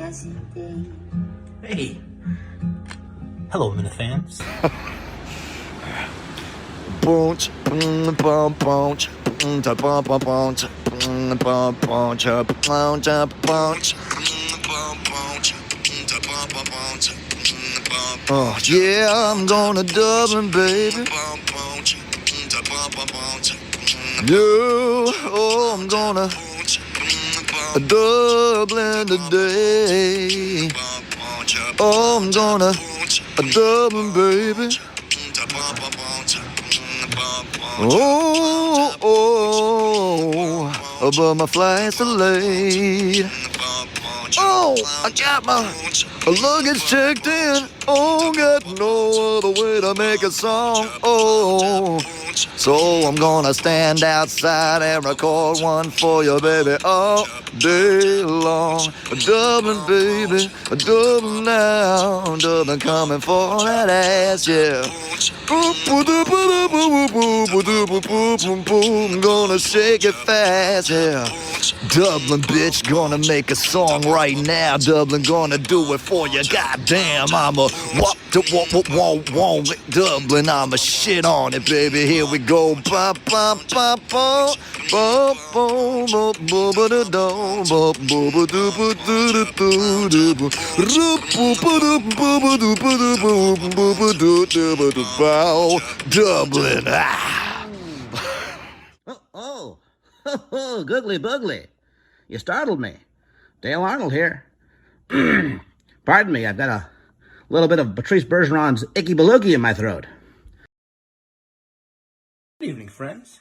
Hey. Hello, Minifans. Yeah, I'm gonna Dublin, baby. Yeah, oh, I'm gonna Dublin today. Oh, I'm gonna Dublin, baby. Oh, but my flight's delayed. Oh, I got my luggage checked in. Oh, got no other way to make a song. Oh, so I'm gonna stand outside and record one for you, baby, all day long. Dublin, baby, Dublin now. Dublin coming for that ass, yeah. Gonna shake it fast, yeah. Dublin, bitch, gonna make a song right now. Dublin, gonna do it for you. Goddamn, I'ma walk Dublin, I'ma shit on it, baby. Here we go. Ba ba ba ba. Dublin. Oh, googly boogly. You startled me. Dale Arnold here. Pardon me, I've got a little bit of Patrice Bergeron's Icky Belugi in my throat. Good evening, friends.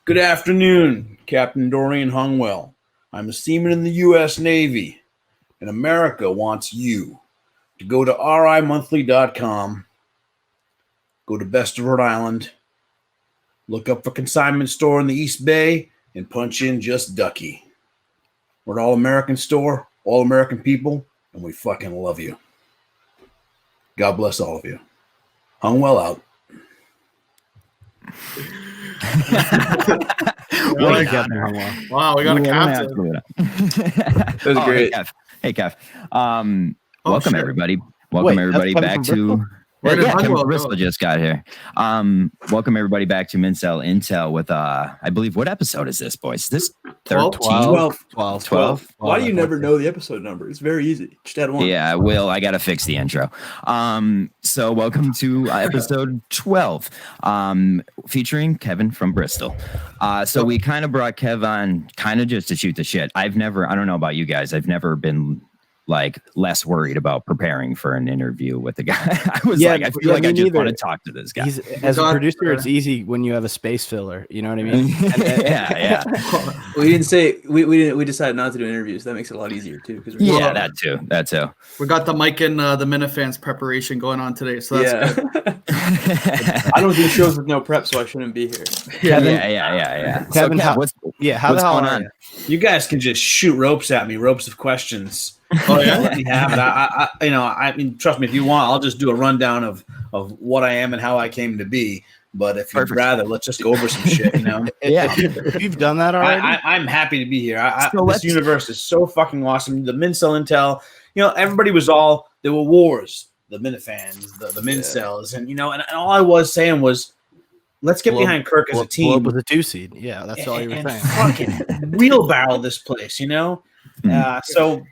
Good afternoon, Captain Dorian Hungwell. I'm a seaman in the U.S. Navy, and America wants you to go to rimonthly.com, go to Best of Rhode Island, look up for consignment store in the East Bay, and punch in Just Ducky. We're an all-American store, all-American people, and we fucking love you. God bless all of you. Hungwell out. Wow, we got a captain. That was great. Hey, Kev. Welcome, shit. everybody. Welcome, everybody, back to... Where did Kevin Hungwell from Bristol go? just got here. Welcome, everybody, back to Mincel Intel with, I believe, what episode is this, boys? This 13? 12. Why do you never know the episode number? It's very easy. Just add one. Yeah, Will, I got to fix the intro. So welcome to episode 12, featuring Kevin from Bristol. So we kind of brought Kev on kind of just to shoot the shit. I don't know about you guys. I've never been like less worried about preparing for an interview with the guy. I feel like I just want to talk to this guy. As a producer, it's easy when you have a space filler. You know what I mean? Yeah. We didn't say we decided not to do interviews. That makes it a lot easier too. Yeah, that too. We got the Mike and the Minifans preparation going on today, so that's good. I don't do shows with no prep, so I shouldn't be here. Yeah. Kevin, so, how what's the hell going are on? you? You guys can just shoot ropes at me, ropes of questions. Oh yeah, Let me have it. I mean, trust me, if you want, I'll just do a rundown of what I am and how I came to be. But if you'd rather, let's just go over some shit. You know? Yeah, if you've done that already. I'm happy to be here. This universe is so fucking awesome. The Mincel Intel. You know, everybody was there were wars. The Minifans, the Mincels, and and all I was saying was, let's get behind Kirk as a team. Globe was a 2 seed. Yeah, that's all you were saying. Fucking wheelbarrow this place, So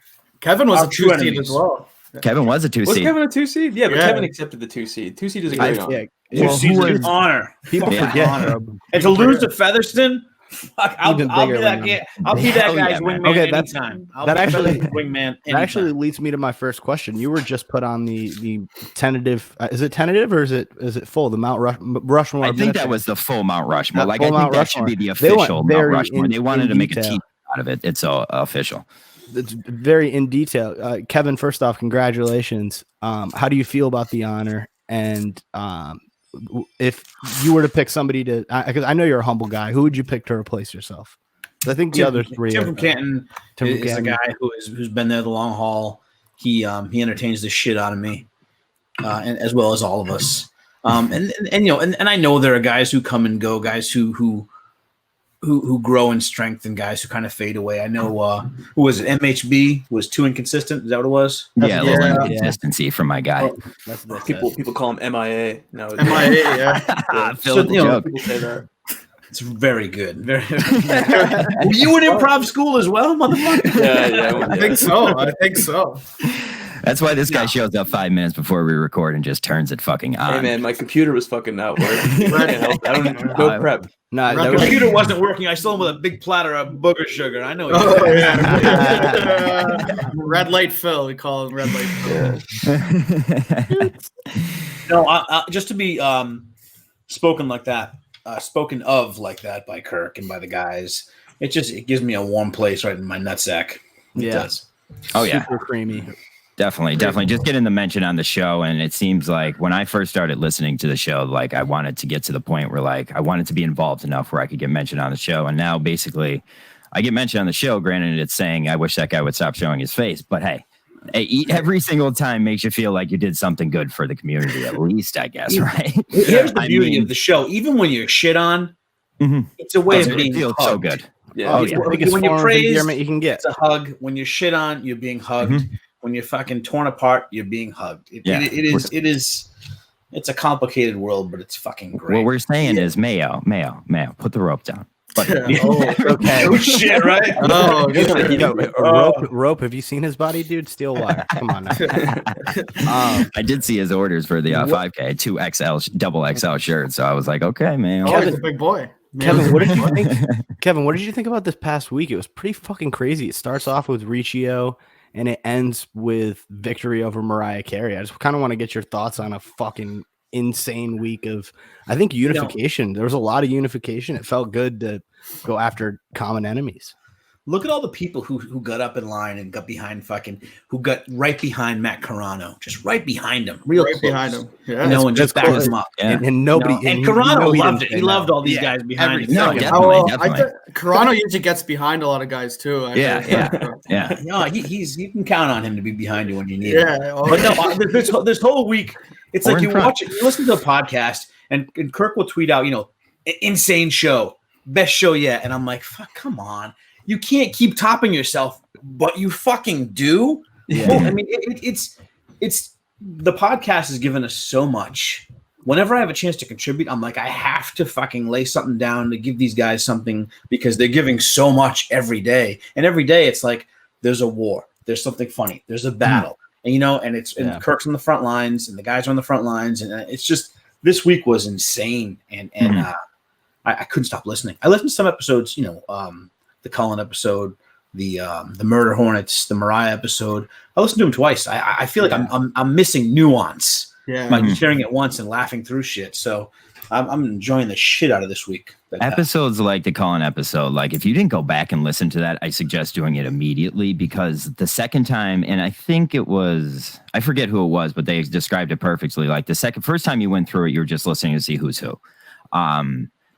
Kevin was our a true 2 seed enemies. as well. Kevin was a 2 Was seed. Kevin a 2 seed? Yeah, but Yeah. Kevin accepted the 2 seed. 2 seed is a great honor. Two seasons of honor. People Yeah. forget. And to lose to Featherston, fuck, I'll Even be bigger that than guy. them. I'll be that Hell yeah, guy's man. wingman Okay, that's- anytime. I'll that be actually- Featherston's wingman anytime. That actually leads me to my first question. You were just put on the tentative. Is it tentative or is it full? The Mount Rushmore. I think that Minifans. was the full Mount Rushmore. That Like full I think Mount that should be Rushmore. the They went official Mount very Rushmore. They wanted in to make a detail. team out of it. It's official. It's very in detail. Kevin, first off, congratulations. How do you feel about the honor? And if you were to pick somebody to, because I know you're a humble guy, who would you pick to replace yourself? I think the other three. Tim are- from Canton Tim from is a Canton. guy who's been there the long haul. He entertains the shit out of me, and as well as all of us. And I know there are guys who come and go, guys who who grow in strength and guys who kind of fade away. I know who was it? MHB was too inconsistent. Is that what it was? Yeah, a little inconsistency from my guy. That's People call him MIA. No, MIA, yeah. Phil, the joke. people say that. It's very good. Were you in improv school as well, motherfucker? Yeah. I think so. That's why this guy shows up 5 minutes before we record and just turns it fucking on. Hey man, my computer was fucking not working. I don't no prep. No, The computer wasn't working. I saw him with a big platter of booger sugar. I know. Red light Phil. We call him Red light Phil. No, just to be spoken of like that by Kirk and by the guys. It gives me a warm place right in my nutsack. It does. Oh yeah, super creamy. Definitely. Just getting the mention on the show. And it seems like when I first started listening to the show, like I wanted to get to the point where like I wanted to be involved enough where I could get mentioned on the show. And now basically I get mentioned on the show. Granted, it's saying I wish that guy would stop showing his face. But hey, every single time makes you feel like you did something good for the community, at least, I guess, right? Here's the beauty of the show. Even when you're shit on, it's a way of being feels hugged. so good. Yeah. When you praise, you can get. it's a hug. When you're shit on, you're being hugged. When you're fucking torn apart, you're being hugged. It's a complicated world, but it's fucking great. What we're saying is Mayo, put the rope down. But, Okay. Oh shit, right? Rope. Have you seen his body, dude? Steel wire. Come on now. I did see his orders for the 5K, 2XL, double XL shirts. So I was like, okay, man. Oh, he's a big boy. Kevin, what did you think? Kevin, what did you think about this past week? It was pretty fucking crazy. It starts off with Riccio and it ends with victory over Mariah Carey. I just kind of want to get your thoughts on a fucking insane week of, I think, unification. There was a lot of unification. It felt good to go after common enemies. Look at all the people who got up in line and got right behind Matt Carano, just right behind him, behind him. Yeah, and just backed him up. Yeah. And nobody. And Carano loved it. He loved all these guys behind him. Definitely. Carano usually gets behind a lot of guys too. Yeah. No, you can count on him to be behind you when you need it. Yeah. But no, this whole week, it's like you listen to a podcast, and Kirk will tweet out, insane show, best show yet, and I'm like, fuck, come on. You can't keep topping yourself, but you fucking do. Yeah. Well, I mean, it's the podcast has given us so much. Whenever I have a chance to contribute, I'm like, I have to fucking lay something down to give these guys something because they're giving so much every day. And every day it's like there's a war, there's something funny, there's a battle, and Kirk's on the front lines and the guys are on the front lines, and it's just this week was insane, and I couldn't stop listening. I listened to some episodes, the Cullen episode, the Murder Hornets, the Mariah episode. I listened to them twice. I feel like I'm missing nuance by just hearing it once and laughing through shit. So I'm enjoying the shit out of this week. Episodes like the Cullen episode, like if you didn't go back and listen to that, I suggest doing it immediately, because the second time, and I think it was, I forget who it was, but they described it perfectly. Like first time you went through it, you were just listening to see who's who.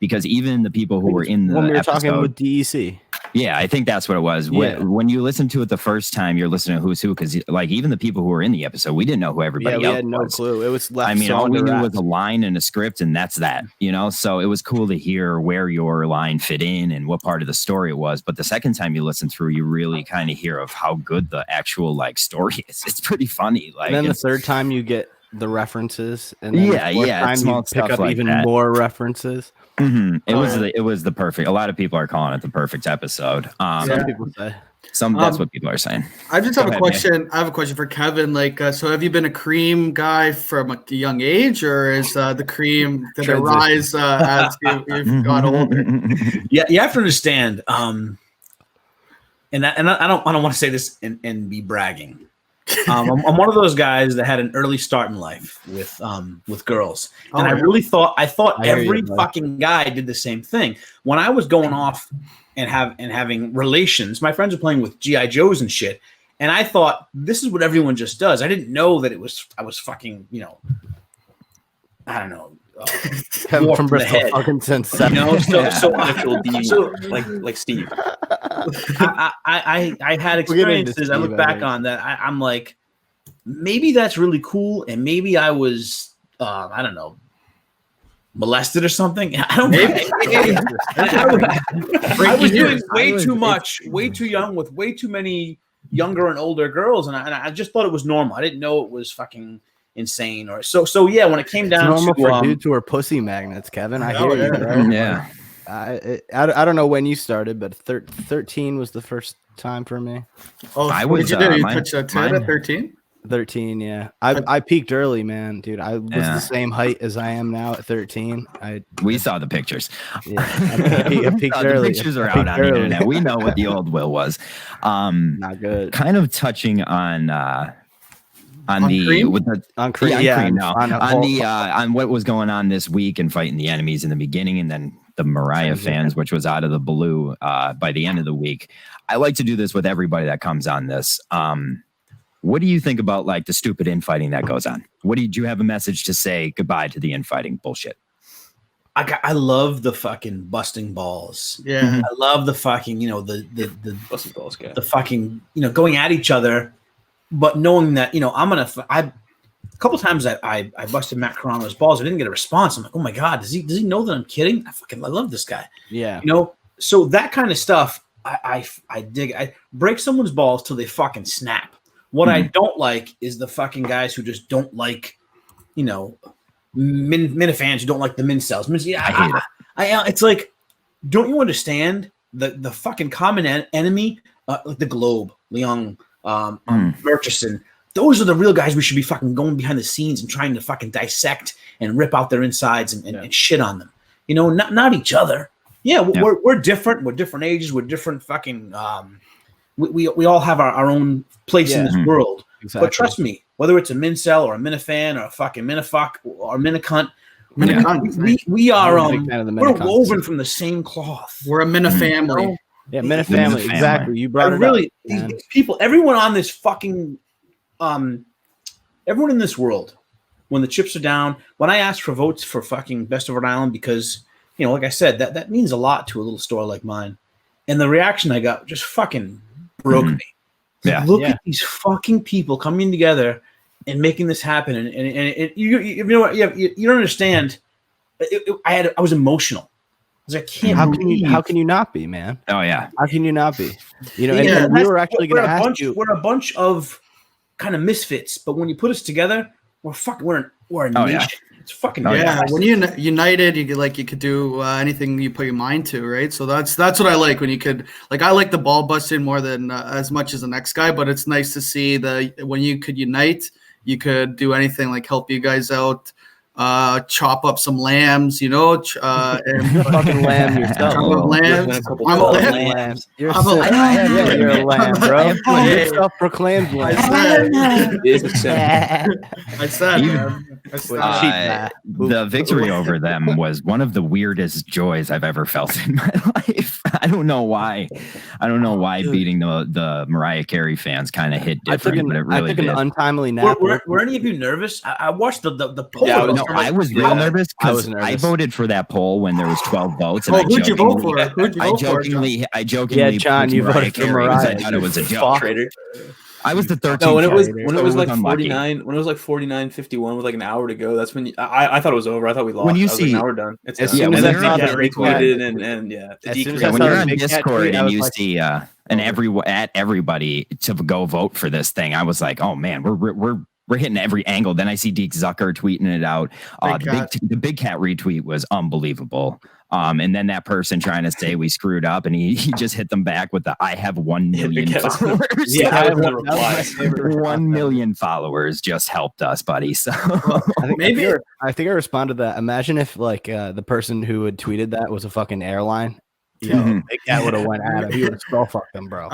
Because even the people who were in the when we were episode, talking with DEC. Yeah, I think that's what it was. Yeah. When you listen to it the first time, you're listening to who's who, because like even the people who were in the episode, we didn't know who everybody else was. We had no clue. It was left. I mean, all we knew was a line and a script, and that's that. So it was cool to hear where your line fit in and what part of the story it was. But the second time you listen through, you really kind of hear of how good the actual like story is. It's pretty funny. Like, and then the third time you get the references, and then the fourth time small you pick stuff up like even that. more references. Mm-hmm. It was the perfect. A lot of people are calling it the perfect episode. Some people say. That's what people are saying. I just have a question. Man. I have a question for Kevin. Like, so have you been a C.R.E.A.M guy from a young age, or is the C.R.E.A.M did it rise as you've got older? Yeah, you have to understand. And I don't want to say this and be bragging. I'm one of those guys that had an early start in life with girls, and I really thought every fucking guy did the same thing. When I was going off and having relations, my friends were playing with GI Joes and shit, and I thought this is what everyone just does. I didn't know that I was fucking, I don't know. Kevin from Bristol, fucking since so like Steve. I had experiences I look back on that I'm like, maybe that's really cool, and maybe I was I don't know, molested or something. I don't know. I was doing way too much, way too young with way too many younger and older girls, and I just thought it was normal. I didn't know it was fucking insane or so. Yeah, when it came down normal to for dudes who are pussy magnets, Kevin. I hear you. Right? Yeah. I don't know when you started, but 13 was the first time for me. Oh, I what was, did you do? You mine- touched a tit mine- at 13? 13, yeah. I peaked early, man, dude. I was the same height as I am now at 13. We saw the pictures. Yeah, I peaked The early. pictures are out on the internet. We know what the old Will was. Not good. Kind of touching on the Cream? with the On Cream, on yeah, Cream, no. on On what was going on this week and fighting the enemies in the beginning, and then the Mariah fans, which was out of the blue by the end of the week. I like to do this with everybody that comes on this. What do you think about like the stupid infighting that goes on? Do you have a message to say goodbye to the infighting bullshit? I love the fucking busting balls. Yeah. I love the fucking, the Busted balls guy. the fucking, going at each other, but knowing that, a couple times I busted Matt Carano's balls. I didn't get a response. I'm like, oh my God, does he know that I'm kidding? I love this guy. Yeah. So that kind of stuff, I dig. I break someone's balls till they fucking snap. What I don't like is the fucking guys who just don't like, Minifans who don't like the Mincels. I hate it. It's like, don't you understand the fucking common enemy, like the Globe, Leon, Murchison? Those are the real guys we should be fucking going behind the scenes and trying to fucking dissect and rip out their insides and shit on them. Not each other. Yeah, we're different. We're different ages. We're different fucking. We all have our own place in this world. Exactly. But trust me, whether it's a Mincel or a Minifan or a fucking Minifuck or a Minicunt, we are we're woven from the same cloth. We're a Mina family. Yeah, Mina family. Exactly. You brought it really up. these people, everyone on this fucking everyone in this world, when the chips are down, when I ask for votes for fucking Best of Rhode Island, because like I said, that means a lot to a little store like mine. And the reaction I got just fucking broke me. Yeah. Look at these fucking people coming together and making this happen. And you know what? You don't understand. I was emotional. I was like, How can you not be, man? Oh yeah. How can you not be? And we were actually going to ask you. We're a bunch of kind of misfits, but when you put us together, we're a nation. Yeah. It's fucking When you're united, you could do anything you put your mind to, right? So that's what I like when you could I like the ball busting more than as much as the next guy, but it's nice to see when you could unite, you could do anything like help you guys out, chop up some lambs, and fucking lamb yourself. Chop up lambs. I'm a lamb. You're a lamb, bro. You're self-proclaimed lamb. I said. The victory over them was one of the weirdest joys I've ever felt in my life. I don't know why beating the Mariah Carey fans kind of hit different, but it really did. An untimely nap. Were any of you nervous? I watched the poll. Yeah, I was real nervous because I voted for that poll when there was 12 votes. And who'd you vote for? I jokingly yeah, John, you voted for Mariah. I thought it was a joke. I was the 13th. No, when it was like 49, when it was like 49-51 with like an hour to go, that's when I thought it was over. I thought we lost. When you see, now we're done. It's as done. soon as and I saw then the retweeted and yeah, when you're on Discord and you see everybody to go vote for this thing, I was like, oh man, we're hitting every angle. Then I see Deke Zucker tweeting it out. The big cat retweet was unbelievable. And then that person trying to say we screwed up, and he just hit them back with the "I have 1 million followers." Yeah, I have 1 million followers just helped us, buddy. So I think I responded to that. Imagine if the person who had tweeted that was a fucking airline. Big cat would have went at him. He would have skull fucked them, bro.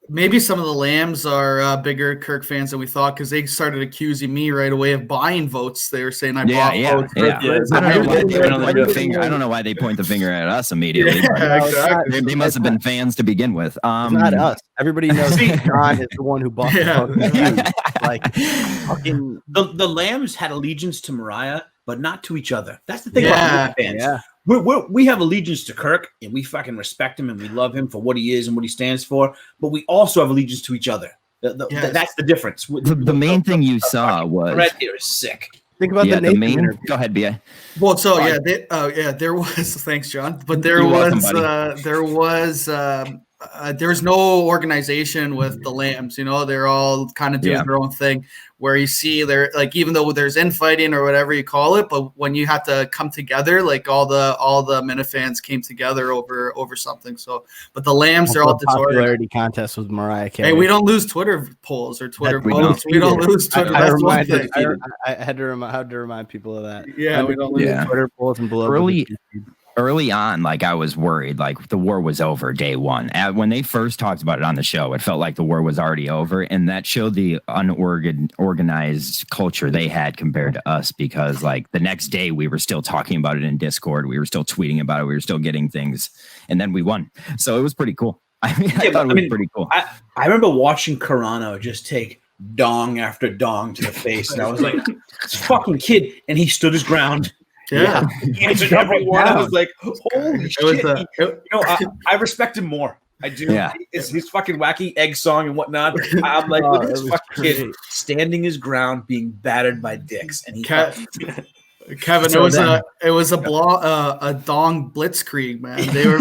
Maybe some of the Lambs are bigger Kirk fans than we thought because they started accusing me right away of buying votes. They were saying I bought votes. I don't know why they point the finger at us immediately. Exactly. They must have been fans to begin with. Not us. Everybody knows John is the one who bought the fucking the Lambs had allegiance to Mariah, but not to each other. That's the thing about fans. Yeah. We have allegiance to Kirk, and we fucking respect him, and we love him for what he is and what he stands for. But we also have allegiance to each other. That's the difference. The main thing you saw was red here is sick. Think about the Nathan main. interview. Go ahead, BA. Well, so there was. Thanks, John. But there You're was, welcome, there was no organization with the Lambs. You know, they're all kind of doing their own thing. Where you see they're like, even though there's infighting or whatever you call it, but when you have to come together, like all the Minifans came together over something. So, but the Lambs, they're all disorganized. Popularity contest with Mariah Carey. Hey, we don't lose Twitter polls or Twitter We votes. We don't lose Twitter. I had to remind people of that. Yeah, we don't lose Twitter polls and below. Early on, like I was worried, like the war was over day one. When they first talked about it on the show, it felt like the war was already over, and that showed the unorganized culture they had compared to us. Because like the next day, we were still talking about it in Discord, we were still tweeting about it, we were still getting things, and then we won. So it was pretty cool. I thought it was pretty cool. I remember watching Carano just take dong after dong to the face, and I was like, "This fucking kid," and he stood his ground. Yeah, he answered everyone. I was like, "Holy shit!" I respect him more. I do. Yeah. His fucking wacky egg song and whatnot. I'm like, look at this fucking kid standing his ground, being battered by dicks, and he. Kevin, it was a dong blitzkrieg, man. They were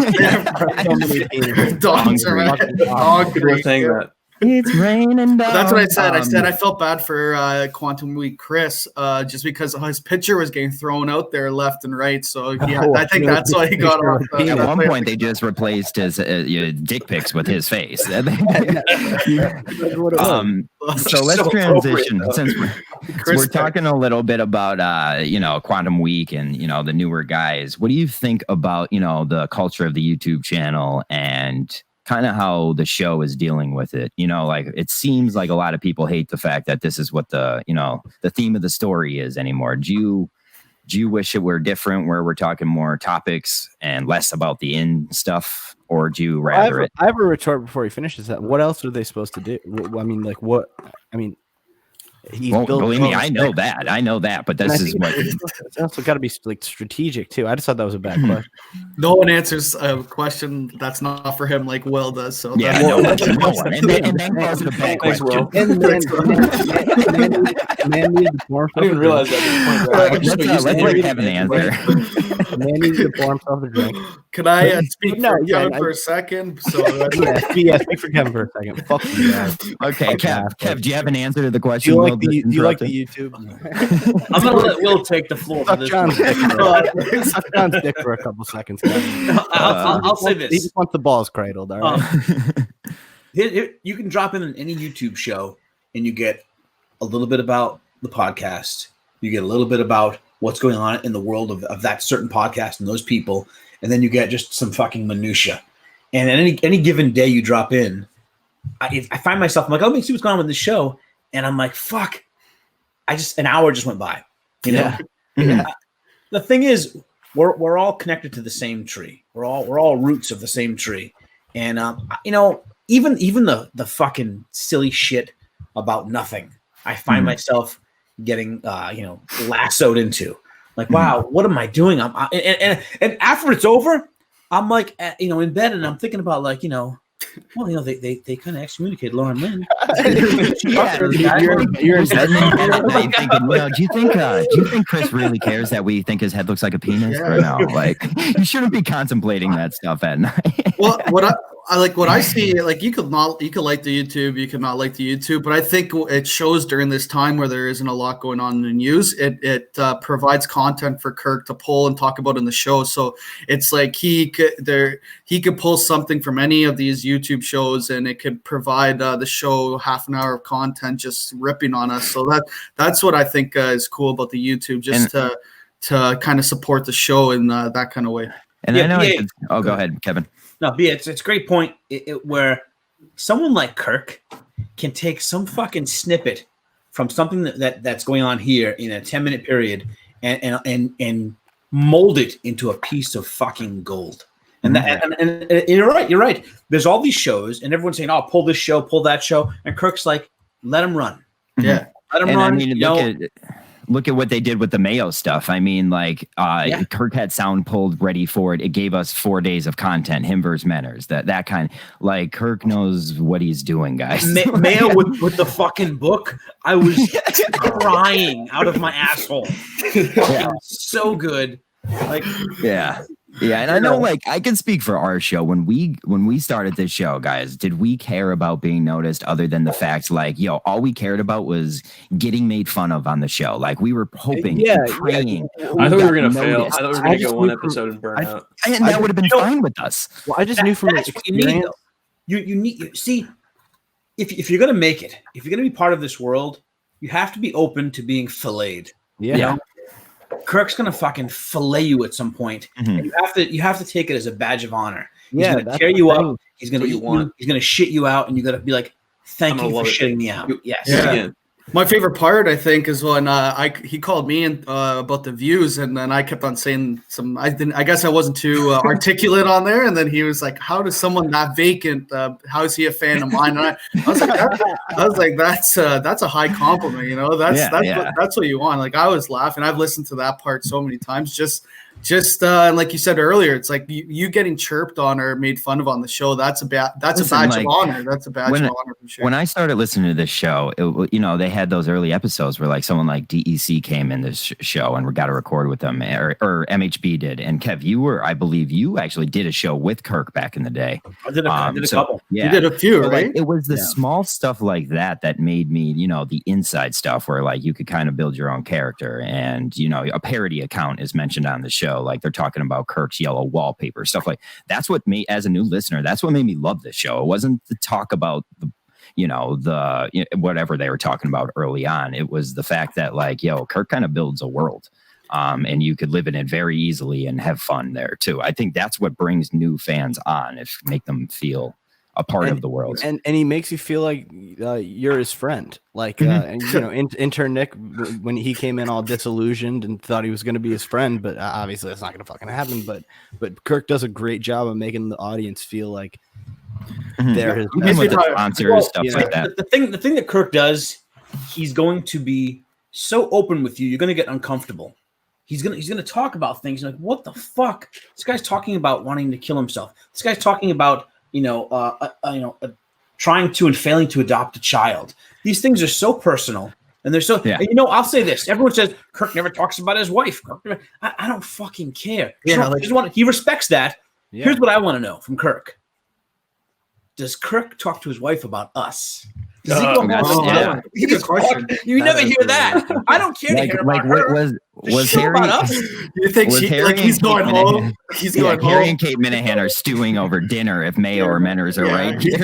dongs are saying that. It's raining down. That's what I said. I said I felt bad for Quantum Week Chris, just because his picture was getting thrown out there left and right. So yeah, I think that's why he got off. At one point, they just replaced his dick pics with his face. So let's transition since we're talking a little bit about Quantum Week and the newer guys. What do you think about the culture of the YouTube channel and kind of how the show is dealing with it? Like it seems like a lot of people hate the fact that this is what the theme of the story is anymore. Do you wish it were different, where we're talking more topics and less about the in stuff, or do you rather I have a retort before he finishes that. What else are they supposed to do? Believe me, I know that, but this is what it's also got to be like strategic too. I just thought that was a bad question. No one answers a question that's not for him like Will does. So yeah, no one. And then calls it a bad question. I didn't even realize that. Let's let Kevin answer. Man needs to pour himself a drink. Can I speak for Kevin for a second? So speak for Kevin for a second. Fuck you guys. Okay, Kev, do you have an answer to the question? Do you like the YouTube? I'm gonna let Will take the floor for this. Suck John's dick for a couple seconds. I'll say this. He just wants the balls cradled. All right. You can drop in any YouTube show, and you get a little bit about the podcast. You get a little bit about what's going on in the world of that certain podcast and those people, and then you get just some fucking minutia. And any given day you drop in, I find myself, I'm like, oh, let me see what's going on with this show. And I'm like, fuck, an hour just went by, know? Yeah. The thing is, we're all connected to the same tree. We're all roots of the same tree. And, even the fucking silly shit about nothing, I find myself getting, lassoed into. Like, wow, what am I doing? And after it's over, I'm like, in bed, and I'm thinking about like, well, they kind of excommunicated Lauren Lynn. You're in bed thinking, do you think Chris really cares that we think his head looks like a penis or no? Like, you shouldn't be contemplating that stuff at night. Well, what I see, like you could like the YouTube, you could not like the YouTube, but I think it shows during this time where there isn't a lot going on in the news. It provides content for Kirk to pull and talk about in the show. So it's like he could pull something from any of these YouTube shows, and it could provide the show half an hour of content just ripping on us. So that's what I think is cool about the YouTube, just to kind of support the show in that kind of way. And I know. Go ahead, Kevin. No, it's a great point where someone like Kirk can take some fucking snippet from something that's going on here in a 10-minute period and mold it into a piece of fucking gold. And you're right. There's all these shows, and everyone's saying, "Oh, pull this show, pull that show," and Kirk's like, "Let him run." Yeah, let him run. I mean, look at what they did with the Mayo stuff. I mean, like Kirk had sound pulled ready for it. It gave us 4 days of content. Him versus Menners. That kind. Like Kirk knows what he's doing, guys. Mayo with the fucking book. I was crying out of my asshole. So good. Like yeah. And I know, like, I can speak for our show. When we started this show, guys, did we care about being noticed other than the fact, like, all we cared about was getting made fun of on the show. Like, we were hoping, praying. I thought we were gonna fail. I thought we were gonna go one episode and burn out. And that would have been fine with us. Well, I just knew from experience. You need see if you're gonna make it, if you're gonna be part of this world, you have to be open to being filleted. Yeah. You know? Kirk's gonna fucking fillet you at some point, and you have to take it as a badge of honor. He's gonna tear you up. He's gonna eat you. He's gonna shit you out, and you gotta be like, "Thank you for shitting me out." Yes. Yeah. My favorite part, I think, is when he called me about the views, and then I kept on saying some. I guess I wasn't too articulate on there, and then he was like, "How does someone that vacant? How is he a fan of mine?" And I was like, "That's a high compliment, you know. That's what you want." Like I was laughing. I've listened to that part so many times. Just like you said earlier, it's like you getting chirped on or made fun of on the show. That's a badge of honor. That's a badge of honor for sure. When I started listening to this show, they had those early episodes where like someone like DEC came in this show and we got to record with them, or MHB did. And Kev, I believe you actually did a show with Kirk back in the day. I did a couple. Yeah, you did a few, right? Like, it was the small stuff like that made me, the inside stuff where like you could kind of build your own character, and a parody account is mentioned on the show. Like they're talking about Kirk's yellow wallpaper, stuff like that's what made, as a new listener, that's what made me love this show. It wasn't the talk about the whatever they were talking about early on. It was the fact that like, Kirk kind of builds a world, and you could live in it very easily and have fun there too. I think that's what brings new fans on, make them feel a part of the world, and he makes you feel like you're his friend. Like intern Nick, when he came in all disillusioned and thought he was going to be his friend, but obviously that's not going to fucking happen. But Kirk does a great job of making the audience feel like they're his with the sponsors, stuff like that. The thing that Kirk does, he's going to be so open with you, you're going to get uncomfortable. He's gonna talk about things like, what the fuck? This guy's talking about wanting to kill himself. This guy's talking about trying to and failing to adopt a child. These things are so personal, and they're so. Yeah. And, I'll say this: everyone says Kirk never talks about his wife. I don't fucking care. He respects that. Yeah. Here's what I want to know from Kirk: does Kirk talk to his wife about us? Does he go home? You never hear that. I don't care to hear about her. Was Harry about us? You think he's going home? He's going home. Harry and Kate Minahan are stewing over dinner if Mayo or Menners are right. He's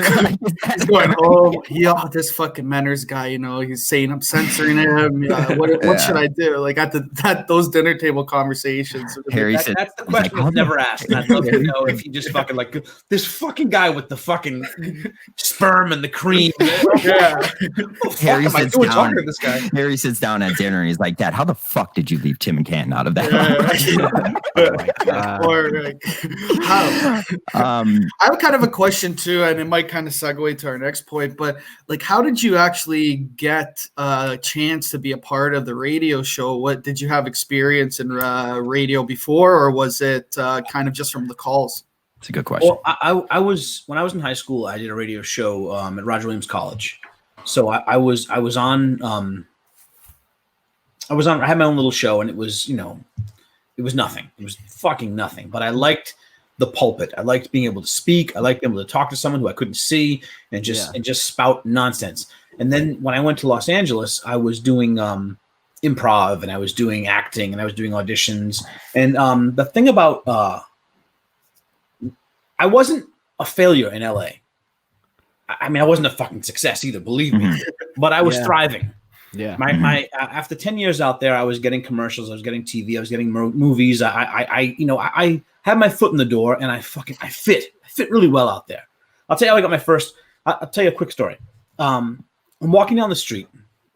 going home. This fucking Menners guy, he's saying I'm censoring him. What should I do? Like at those dinner table conversations. Harry said, that's the question that's never asked. And I'd love to know if he just fucking like this fucking guy with the fucking sperm and the cream. Yeah. Harry sits down at dinner and he's like, Dad, how the fuck did you leave Tim and Canton out of that? I have kind of a question too, and it might kind of segue to our next point, but like, how did you actually get a chance to be a part of the radio show? What did you have experience in radio before, or was it kind of just from the calls? It's a good question. Well, I was when I was in high school, I did a radio show at Roger Williams College. So I had my own little show, and it was, it was nothing. It was fucking nothing. But I liked the pulpit. I liked being able to speak. I liked being able to talk to someone who I couldn't see and just spout nonsense. And then when I went to Los Angeles, I was doing improv, and I was doing acting, and I was doing auditions. And the thing about I wasn't a failure in LA. I mean, I wasn't a fucking success either, believe me, but I was thriving. Yeah. My after 10 years out there, I was getting commercials, I was getting TV, I was getting movies. I had my foot in the door, and I fit really well out there. I'll tell you how I got my first. I'll tell you a quick story. I'm walking down the street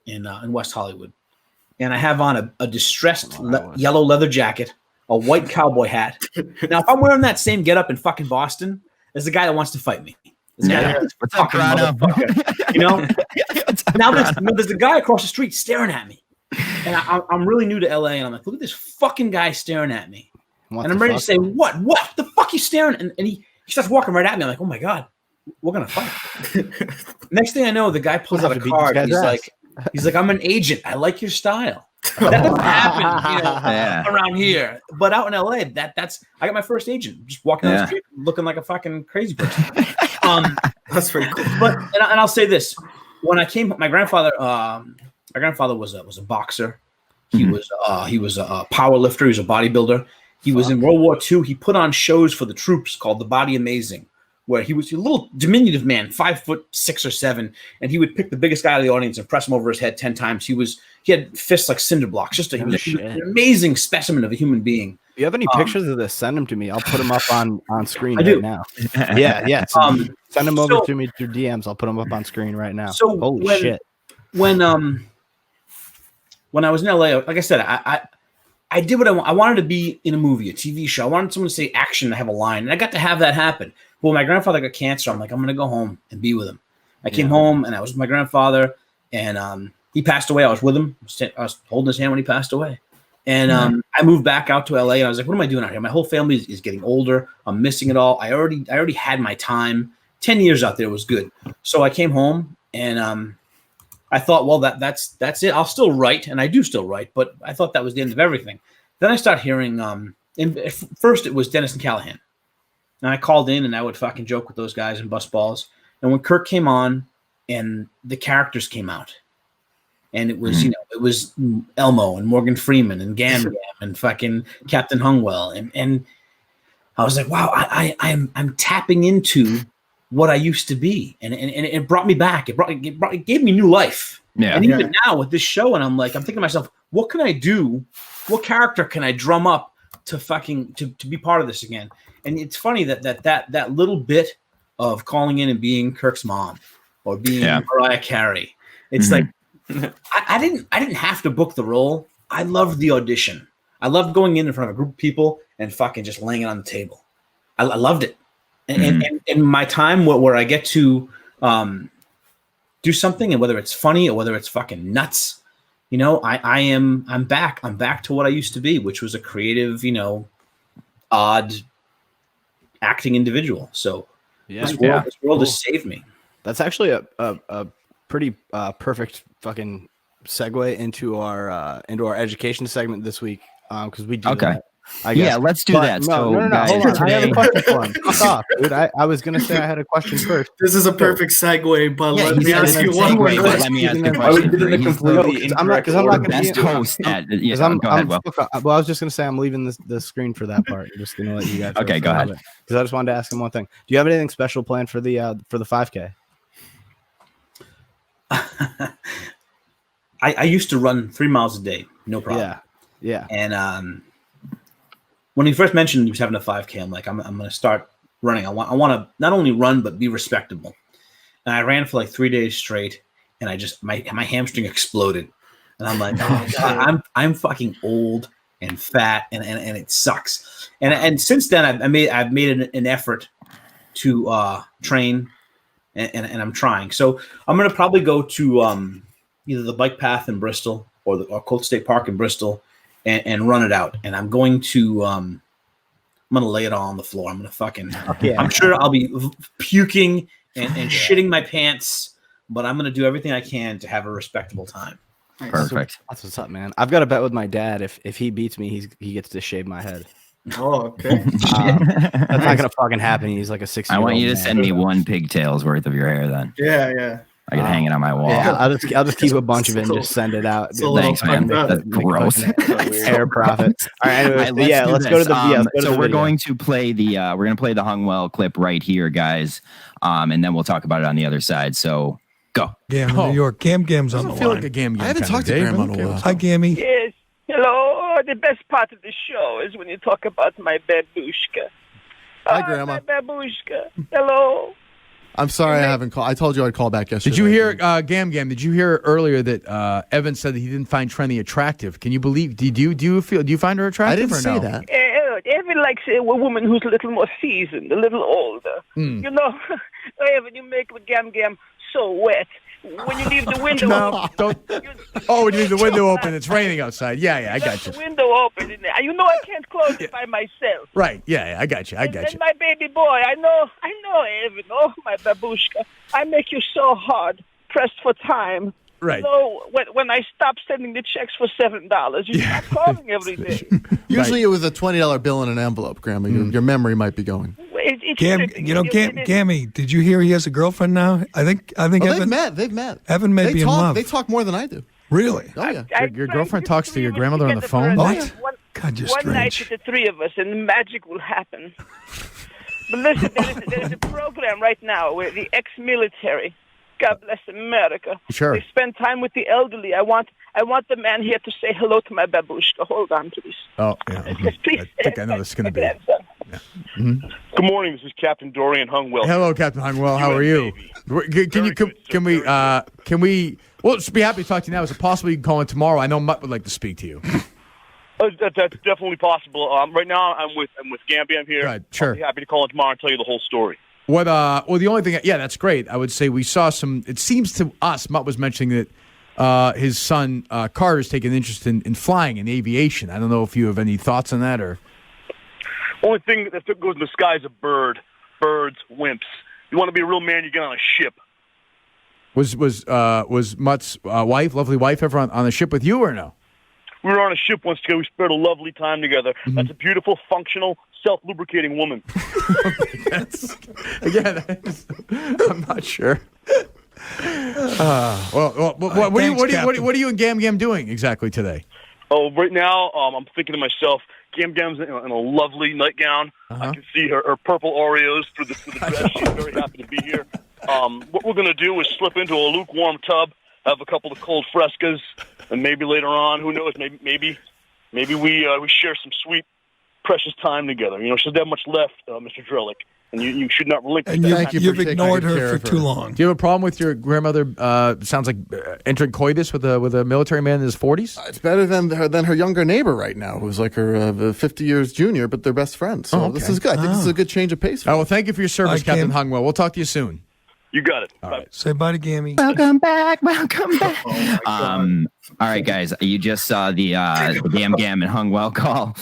in West Hollywood, and I have on a distressed yellow leather jacket, a white cowboy hat. Now, if I'm wearing that same getup in fucking Boston, there's the guy that wants to fight me. What's up, Grano? Now there's a guy across the street staring at me. And I'm really new to LA, and I'm like, look at this fucking guy staring at me. What And I'm the ready to fuck? say, what the fuck you staring? And he starts walking right at me. I'm like, oh my God, we're going to fight. Next thing I know, the guy pulls I'll out have a to beat this card. guy's He's like, I'm an agent. I like your style. That doesn't happen, Yeah. around here. But out in LA, that's I got my first agent just walking down the street looking like a fucking crazy person. That's pretty cool. But and I'll say this: when I came, my grandfather was a boxer. He was a power lifter. He was a bodybuilder. He was in World War II. He put on shows for the troops called The Body Amazing, where he was a little diminutive man, 5'6" or 7, and he would pick the biggest guy out of the audience and press him over his head 10 times. He had fists like cinder blocks. He was an amazing specimen of a human being. Do you have any pictures of this? Send them to me. I'll put them up on screen do. right now. Yeah. Send them over to me through DMs. I'll put them up on screen right now. So holy shit. When I was in LA, like I said, I did what I want. I wanted to be in a movie, a TV show. I wanted someone to say action and have a line, and I got to have that happen. But when my grandfather got cancer, I'm like, I'm going to go home and be with him. I came home, and I was with my grandfather, and he passed away. I was with him. I was holding his hand when he passed away. And I moved back out to LA, and I was like, what am I doing out here? My whole family is getting older. I'm missing it all. I already had my time. 10 years out there was good. So I came home, and I thought, well, that's it. I'll still write, and I do still write, but I thought that was the end of everything. Then I started hearing, first it was Dennis and Callahan. And I called in, and I would fucking joke with those guys and bust balls. And when Kirk came on, and the characters came out, and it was, it was Elmo and Morgan Freeman and Gam Gam and fucking Captain Hungwell. And I was like, wow, I'm tapping into what I used to be, and it brought me back. It gave me new life. Yeah. And even now with this show, and I'm thinking to myself, what can I do? What character can I drum up to be part of this again? And it's funny that little bit of calling in and being Kirk's mom or being Mariah Carey. It's like I didn't have to book the role. I loved the audition. I loved going in front of a group of people and fucking just laying it on the table. I loved it. And in my time where I get to do something, and whether it's funny or whether it's fucking nuts, I'm back. I'm back to what I used to be, which was a creative, odd acting individual. So this world has saved me. That's actually a pretty perfect fucking segue into our education segment this week, because we do that. Let's do that. No, guys, hold on. today... I have a question for him. Fuck off, dude. I was gonna say I had a question first. This is a perfect segue, but let me ask you one more question. Let me ask a question. I'm not gonna be best host. Go ahead, Will. Well, I was just gonna say I'm leaving the screen for that part. I'm just gonna let you guys. Okay, go ahead. Because I just wanted to ask him one thing. Do you have anything special planned for the 5K? I used to run 3 miles a day, no problem. Yeah. And when he first mentioned he was having a 5K, I'm like, I'm going to start running. I want to not only run but be respectable. And I ran for like 3 days straight, and I just my hamstring exploded, and I'm like, oh God, I'm fucking old and fat, and it sucks. And since then I've made an effort to train, and I'm trying. So I'm going to probably go to either the bike path in Bristol or Colt State Park in Bristol. And run it out, and I'm going to lay it all on the floor. I'm gonna fucking. I'm sure I'll be puking and shitting my pants, but I'm gonna do everything I can to have a respectable time. Perfect. That's what's up, man. I've got a bet with my dad. If he beats me, he gets to shave my head. Oh, okay. That's not gonna fucking happen. He's like a 6-year-old. I want you to man. send me one pigtail's worth of your hair then. Yeah. I can hang it on my wall. Yeah, I'll just keep a bunch of it and just send it out. Thanks, man. That's gross. Hair profit. All right, anyways, let's go to the so we're going to play the Hungwell clip right here, guys, and then we'll talk about it on the other side. So go. Gam in New York. Gam's on the I feel line. like a Gam. I haven't talked to Graham in a while. Hi, Gammy. Yes. Hello. The best part of the show is when you talk about my babushka. Hi, Grandma. My babushka. Hello. I'm sorry I haven't called. I told you I'd call back yesterday. Did you hear, Gam? Did you hear earlier that Evan said that he didn't find Trenny attractive? Can you believe? Do you find her attractive? I didn't say that. Evan likes a woman who's a little more seasoned, a little older. You know, Evan, you make the Gam so wet when you leave the window No, don't. Oh, when you leave the window open, it's raining outside. Yeah, I got you. the window open. You know I can't close it by myself. Right. Yeah, I got you. I got And you. my baby boy, I know, Evan. Oh, my babushka. I make you so hard, pressed for time. Right. You know, when I stop sending the checks for $7, you stop calling every day. Usually it was a $20 bill in an envelope, Grandma. Your memory might be going. Gammy, did you hear he has a girlfriend now? I think Evan. They've met. Evan may be in love. They talk more than I do. Really? Oh, yeah. Your girlfriend talks to your grandmother on the phone? What? God, you're One night strange. with the three of us, and the magic will happen. But listen, there is a program right now where the ex-military, God bless America, Sure. they spend time with the elderly. I want the man here to say hello to my babushka. Hold on, please. Oh, yeah. Please. I think I know this is going to be. Good morning. This is Captain Dorian Hungwell. Hello, Captain Hungwell. How are you? Can we? Well, just be happy to talk to you now. Is it possible you can call in tomorrow? I know Mutt would like to speak to you. That's definitely possible. Right now, I'm with Gam Bam here. Right, sure. I'll be happy to call in tomorrow and tell you the whole story. What? Well, the only thing. Yeah, that's great. I would say we saw some. It seems to us, Mutt was mentioning that his son Carter's taken an interest in flying in aviation. I don't know if you have any thoughts on that or. Only thing that goes in the sky is a bird. Birds, wimps. You want to be a real man, you get on a ship. Was Mutt's lovely wife, ever on a ship with you or no? We were on a ship once together. We spent a lovely time together. Mm-hmm. That's a beautiful, functional, self-lubricating woman. I'm not sure. What are you and Gam Gam doing exactly today? Oh, right now, I'm thinking to myself, Gam Gam's in a lovely nightgown. I can see her purple Oreos through the dress. She's very happy to be here. What we're going to do is slip into a lukewarm tub, have a couple of cold frescas, and maybe later on, who knows, maybe we share some sweet, precious time together. You know, she doesn't have much left, Mr. Drillick, and you should not relinquish that. And you've ignored her for too long. Do you have a problem with your grandmother? Sounds like entering coitus with a military man in his 40s. It's better than her younger neighbor right now, who's like her 50 years junior, but they're best friends. So this is good. I think this is a good change of pace. Well, thank you for your service, Captain Hungwell. We'll talk to you soon. You got it. All right. Say bye to Gammy. Welcome back. All right, guys. You just saw the Gam Gam and Hungwell call.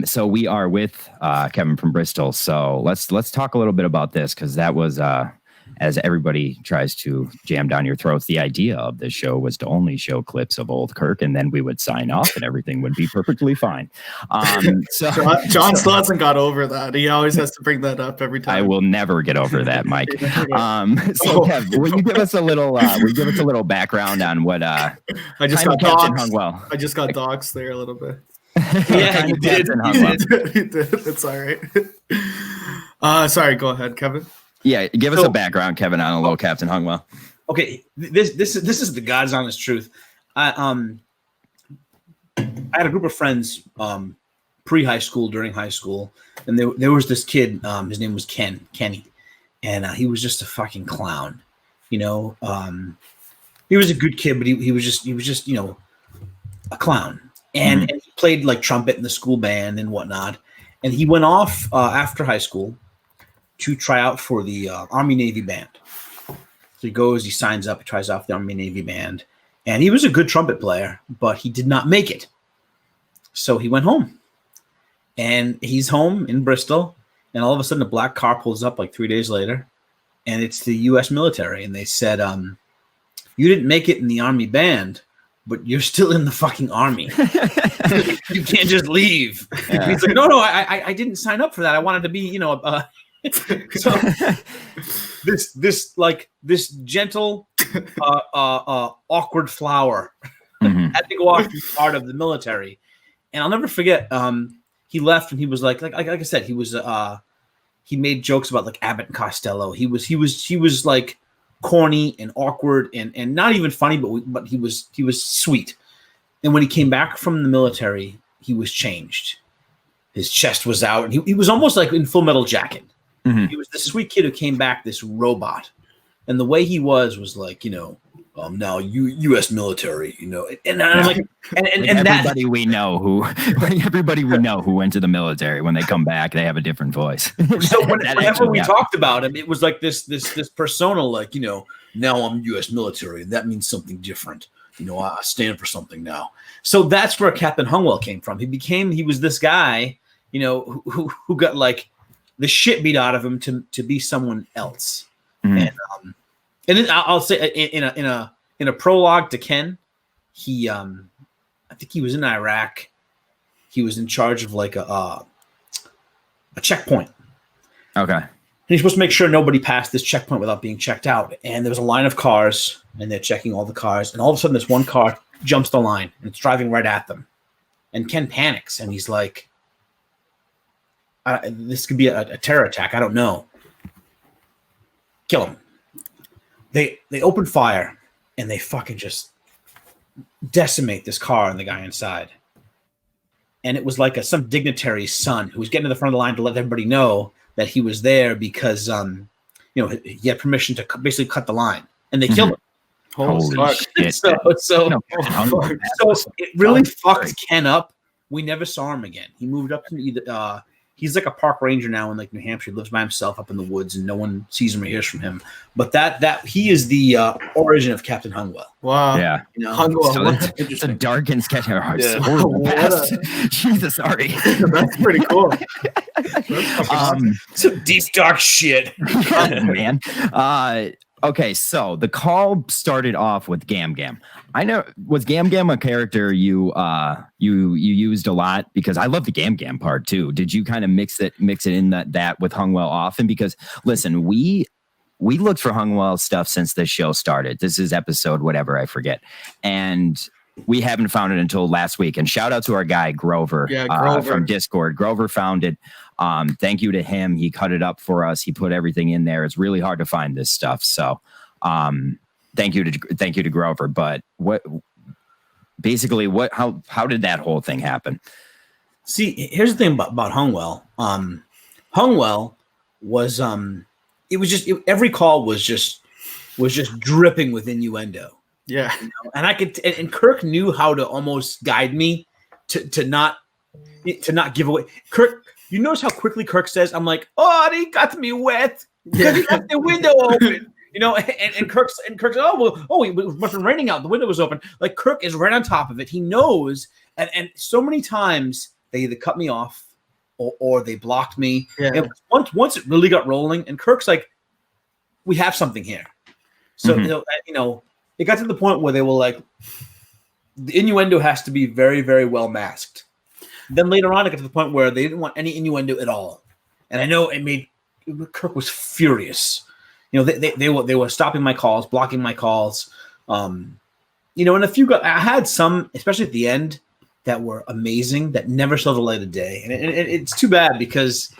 So we are with Kevin from Bristol. So let's talk a little bit about this, because that was as everybody tries to jam down your throats. The idea of this show was to only show clips of old Kirk, and then we would sign off, and everything would be perfectly fine. So John still hasn't got over that. He always has to bring that up every time. I will never get over that, Mike. So, Kev, will you give us a little background on what? I just got doxxed. I just got doxxed there a little bit. Yeah, you did. You did. It's all right. Sorry, go ahead, Kevin. Yeah, give us a background, Kevin, on a little Captain Hungwell. Okay, this is the God's honest truth. I had a group of friends pre-high school, during high school, and there was this kid. His name was Kenny, and he was just a fucking clown. You know, he was a good kid, but he was just a clown, and he played like trumpet in the school band and whatnot. And he went off after high school to try out for the Army Navy band. So he goes, he signs up, he tries out for the Army Navy band, and he was a good trumpet player, but he did not make it. So he went home, and he's home in Bristol, and all of a sudden a black car pulls up like 3 days later, and it's the U.S. military, and they said, you didn't make it in the Army band, but you're still in the fucking Army. You can't just leave. Yeah. He's like, no, I didn't sign up for that. I wanted to be, so this gentle, awkward flower had to go off to be part of the military. And I'll never forget, he left and he was like I said, he was he made jokes about like Abbott and Costello. He was like corny and awkward and not even funny, but he was sweet. And when he came back from the military, he was changed. His chest was out, and he was almost like in Full Metal Jacket. He was this sweet kid who came back, this robot. And the way he was like, now U.S. military, and I'm like, and everybody we know who went to the military, when they come back, they have a different voice. So whenever we talked about him, it was like this persona, like, now I'm U.S. military, and that means something different. I stand for something now. So that's where Captain Hungwell came from. He was this guy, who got like the shit beat out of him to be someone else. And then I'll say in a prologue to Ken, he I think he was in Iraq. He was in charge of like a checkpoint. Okay. And he's supposed to make sure nobody passed this checkpoint without being checked out. And there was a line of cars, and they're checking all the cars. And all of a sudden, this one car jumps the line, and it's driving right at them. And Ken panics, and he's like, "This could be a terror attack. I don't know. Kill him." They open fire, and they fucking just decimate this car and the guy inside. And it was like some dignitary's son who was getting to the front of the line to let everybody know that he was there because he had permission to basically cut the line, and they killed him. Holy shit! So it really fucked Ken up. We never saw him again. He moved up to either. He's like a park ranger now in like New Hampshire. He lives by himself up in the woods, and no one sees him or hears from him. But that he is the origin of Captain Hungwell. Wow. Yeah. Hungwell. So it's a dark and sketchy. Jesus, sorry. That's pretty cool. Some deep dark shit. Man. Okay, so the call started off with Gam Gam. I know, was Gam Gam a character you used a lot? Because I love the Gam Gam part too. Did you kind of mix it in that with Hungwell often? Because listen, we looked for Hungwell stuff since the show started. This is episode whatever, I forget, and we haven't found it until last week. And shout out to our guy Grover, from Discord. Grover found it. Thank you to him. He cut it up for us. He put everything in there. It's really hard to find this stuff. So thank you to Grover. But how did that whole thing happen? See, here's the thing about Hungwell. Hungwell was every call was just dripping with innuendo. Yeah. And and Kirk knew how to almost guide me to not give away. Kirk, you notice how quickly Kirk says, "I'm like, oh, he got me wet because he left the window open." And Kirk said, it must have been raining out. The window was open. Like, Kirk is right on top of it. He knows, and so many times they either cut me off or they blocked me. Yeah. And once it really got rolling, and Kirk's like, "We have something here." So it got to the point where they were like, the innuendo has to be very, very well masked. Then later on, it got to the point where they didn't want any innuendo at all. And I know Kirk was furious. They were stopping my calls, blocking my calls. And a few I had some, especially at the end, that were amazing, that never saw the light of day. And it's too bad because,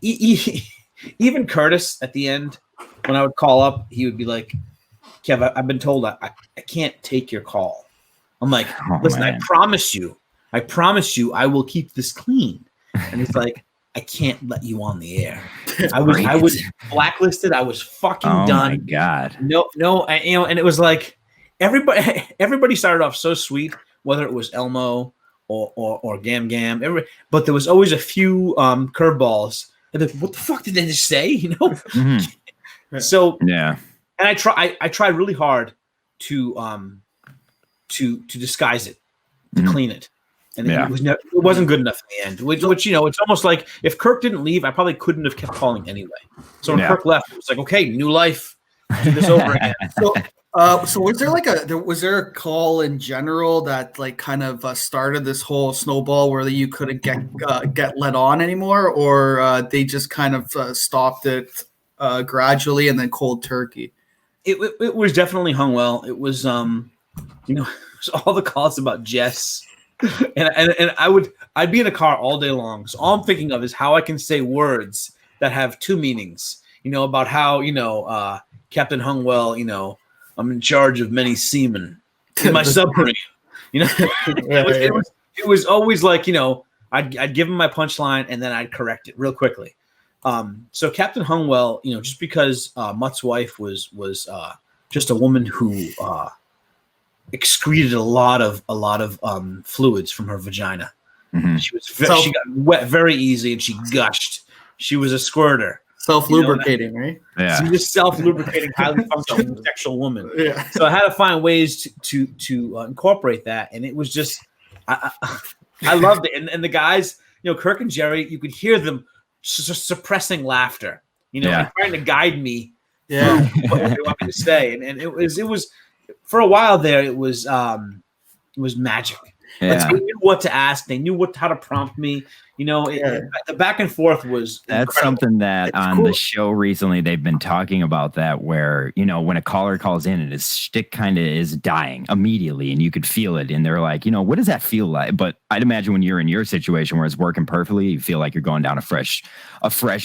even Curtis at the end, when I would call up, he would be like, "Kev, I've been told I can't take your call." I'm like, "Listen, man. I promise you, I will keep this clean." And he's like, "I can't let you on the air." I was blacklisted. I was fucking done. Oh my God. No, and it was like everybody started off so sweet, whether it was Elmo or Gam Gam, but there was always a few curveballs. And like, what the fuck did they just say? Mm-hmm. So yeah. And I tried really hard to disguise it, to clean it, and it wasn't good enough in the end. Which it's almost like if Kirk didn't leave, I probably couldn't have kept calling anyway. So when Kirk left, it was like, okay, new life, do this over again. So was there a call in general that like kind of started this whole snowball where you couldn't get let on anymore, or they just kind of stopped it gradually and then cold turkey? It was definitely Hungwell. It was all the calls about Jess, and I'd be in a car all day long. So all I'm thinking of is how I can say words that have two meanings. About how Captain Hungwell. I'm in charge of many seamen in my submarine. It was always like I'd give him my punchline and then I'd correct it real quickly. So Captain Hungwell, just because Mutt's wife was just a woman who excreted a lot of fluids from her vagina. Mm-hmm. She got wet very easy, and she gushed. She was a squirter. Self-lubricating, right? Yeah. She was a self-lubricating, highly functional sexual woman. Yeah. So I had to find ways to incorporate that, and it was just I loved it. And the guys, Kirk and Jerry, you could hear them suppressing laughter, and trying to guide me through what they want me to say. And it was for a while there. It was magic. Yeah. They knew what to ask. They knew how to prompt me. The back and forth was that's incredible. something that on the show recently they've been talking about that where when a caller calls in and his shtick kind of is dying immediately and you could feel it and they're like, what does that feel like? But I'd imagine when you're in your situation where it's working perfectly, you feel like you're going down a fresh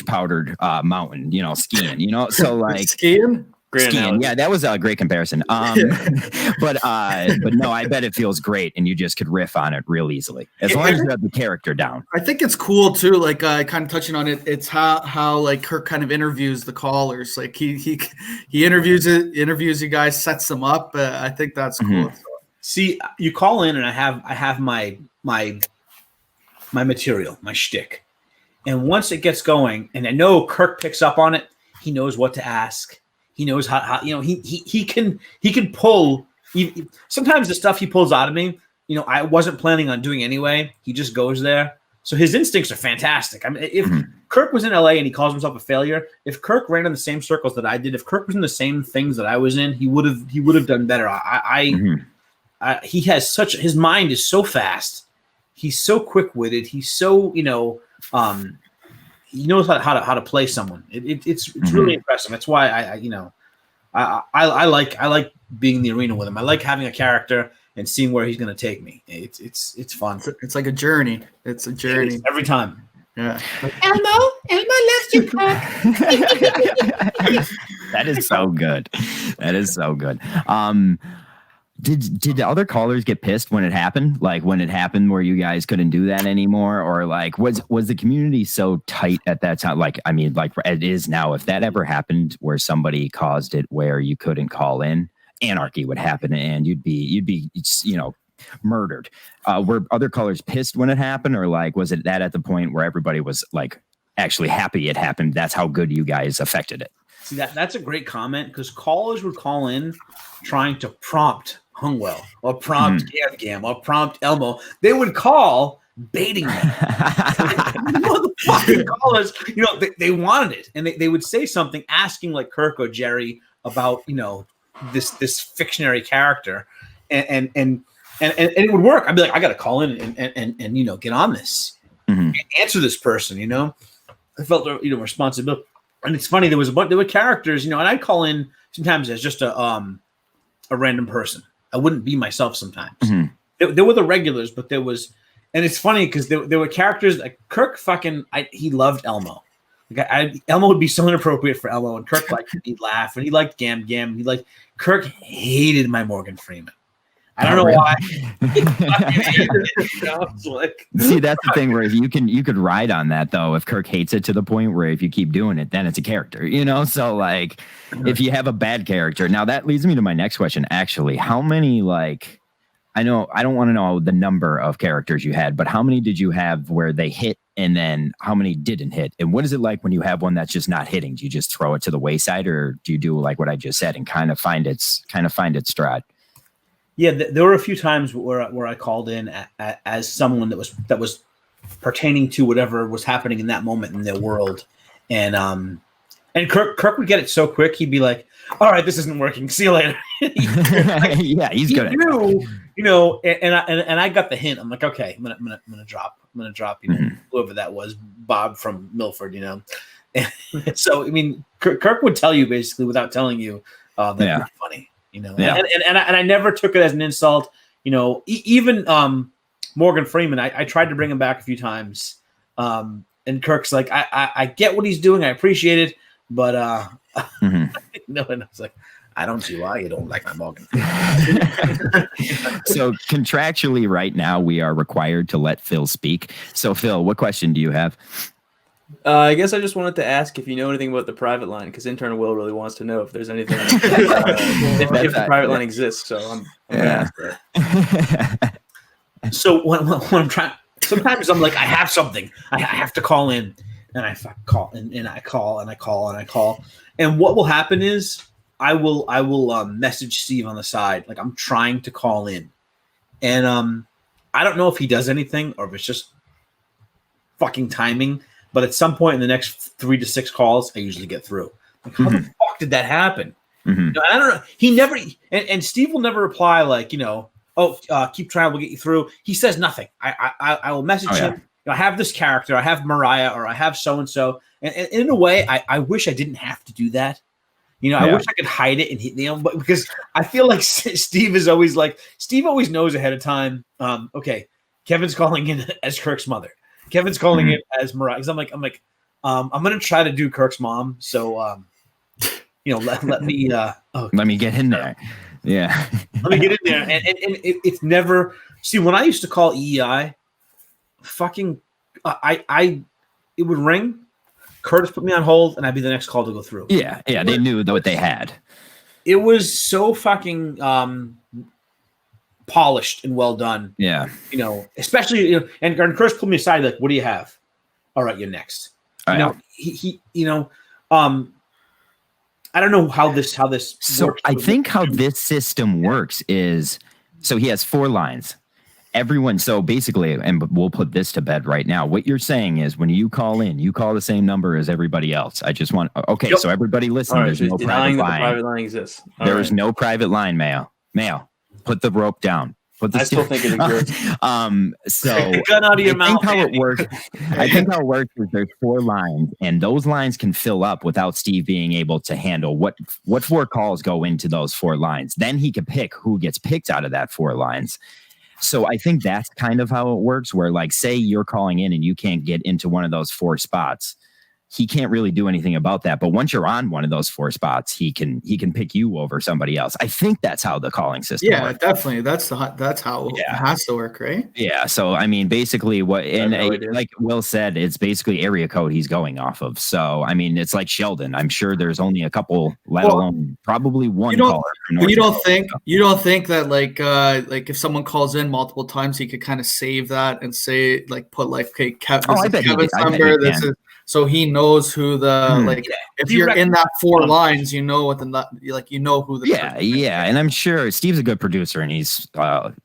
powdered mountain, skiing, so like skiing. Skiing. Yeah, that was a great comparison. But no, I bet it feels great, and you just could riff on it real easily as long as you have the character down. I think it's cool too. Like kind of touching on it, it's how like Kirk kind of interviews the callers. Like he interviews you guys, sets them up. I think that's cool. Mm-hmm. See, you call in, and I have my material, my shtick, and once it gets going, and I know Kirk picks up on it, he knows what to ask. He knows how he can pull. Sometimes the stuff he pulls out of me, I wasn't planning on doing anyway. He just goes there. So his instincts are fantastic. I mean, if Kirk was in LA and he calls himself a failure, if Kirk ran in the same circles that I did, if Kirk was in the same things that I was in, he would have done better. He has his mind is so fast. He's so quick-witted. He's so he knows how to play someone. It's really impressive. That's why I like being in the arena with him. I like having a character and seeing where he's going to take me. It's fun. It's like a journey. It's a journey every time. Yeah. Elmo loves you, Kirk. That is so good. That is so good. Did the other callers get pissed when it happened? Like when it happened where you guys couldn't do that anymore? Or like was the community so tight at that time? Like, I mean, like it is now, if that ever happened where somebody caused it where you couldn't call in, anarchy would happen and you'd be murdered. Were other callers pissed when it happened? Or like, was it that at the point where everybody was like actually happy it happened? That's how good you guys affected it. See, that's a great comment because callers would call in trying to prompt Hungwell or prompt Gam or prompt Elmo. They would call baiting me. The fucking callers, they wanted it, and they would say something asking like Kirk or Jerry about this fictionary character, and it would work. I'd be like, I got to call in and get on this, answer this person. I felt responsibility. And it's funny, there were characters, and I'd call in sometimes as just a random person. I wouldn't be myself sometimes. There were the regulars, but there was, and it's funny because there were characters like Kirk. He loved Elmo. Like Elmo would be so inappropriate for Elmo, and Kirk he'd laugh, and he liked Gam. Kirk hated my Morgan Freeman. I don't know why. See, that's the thing where you could ride on that though. If Kirk hates it to the point where if you keep doing it, then it's a character, So like, if you have a bad character, now that leads me to my next question. Actually, how many I don't want to know the number of characters you had, but how many did you have where they hit, and then how many didn't hit? And what is it like when you have one that's just not hitting? Do you just throw it to the wayside, or do you do like what I just said and kind of find its stride? Yeah, there were a few times where I called in as someone that was pertaining to whatever was happening in that moment in their world, and Kirk would get it so quick. He'd be like, "All right, this isn't working. See you later." Yeah, he's good. And I got the hint. I'm like, okay, I'm gonna drop. Whoever that was, Bob from Milford. And so I mean, Kirk would tell you basically without telling you that it was funny. And I never took it as an insult. Even Morgan Freeman, I tried to bring him back a few times, and Kirk's like, I get what he's doing, I appreciate it, but and I was like, I don't see why you don't like my Morgan Freeman. So contractually, right now, we are required to let Phil speak. So Phil, what question do you have? I guess I just wanted to ask if you know anything about the private line, because intern Will really wants to know if there's anything if the private line exists. So I'm gonna ask that. So when I'm trying, sometimes I'm like, I have something, I have to call in, and I call and I call and I call and I call, and what will happen is I will message Steve on the side, like I'm trying to call in, and I don't know if he does anything or if it's just fucking timing. But at some point in the next 3 to 6 calls, I usually get through. Like, how the fuck did that happen? Mm-hmm. You know, I don't know. He never, and Steve will never reply like, keep trying, we'll get you through. He says nothing. I will message him. I have this character. I have Mariah, or I have so and so. And in a way, I wish I didn't have to do that. I wish I could hide it and but because I feel like Steve is always like, Steve always knows ahead of time. Okay, Kevin's calling in as Kirk's mother. Kevin's calling it as Mariah. Because I'm like, I'm gonna try to do Kirk's mom. So, let me let me get in there. Yeah, let me get in there. And it's never. See, when I used to call EEI, fucking, it would ring. Curtis put me on hold, and I'd be the next call to go through. Yeah, they knew what they had. It was so fucking polished and well done. Yeah. Especially, and Curtis pulled me aside, like, what do you have? All right, you're next. I don't know how this so works. I think how this system works is, so he has 4 lines. Everyone, so basically, and we'll put this to bed right now. What you're saying is when you call in, you call the same number as everybody else. I just want, okay, so everybody listen, there's no private line. Private line exists. There is no private line, Mayo. Put the rope down. I still think it exists. So gun out of your mouth. I think how it works is there's 4 lines, and those lines can fill up without Steve being able to handle what 4 calls go into those 4 lines. Then he can pick who gets picked out of that 4 lines. So I think that's kind of how it works, where like, say you're calling in and you can't get into one of those 4 spots. He can't really do anything about that. But once you're on one of those 4 spots, he can pick you over somebody else. I think that's how the calling system works. Definitely. That's how it has to work, right? Yeah. So I mean, basically like Will said, it's basically area code he's going off of. So I mean, it's like Sheldon. I'm sure there's only a couple, let alone probably one caller. You don't think that like if someone calls in multiple times, he could kind of save that and say like put like, okay, Kevin's number. This is. So he knows who the if you're in that 4 lines, you know what who the yeah. And I'm sure Steve's a good producer, and he's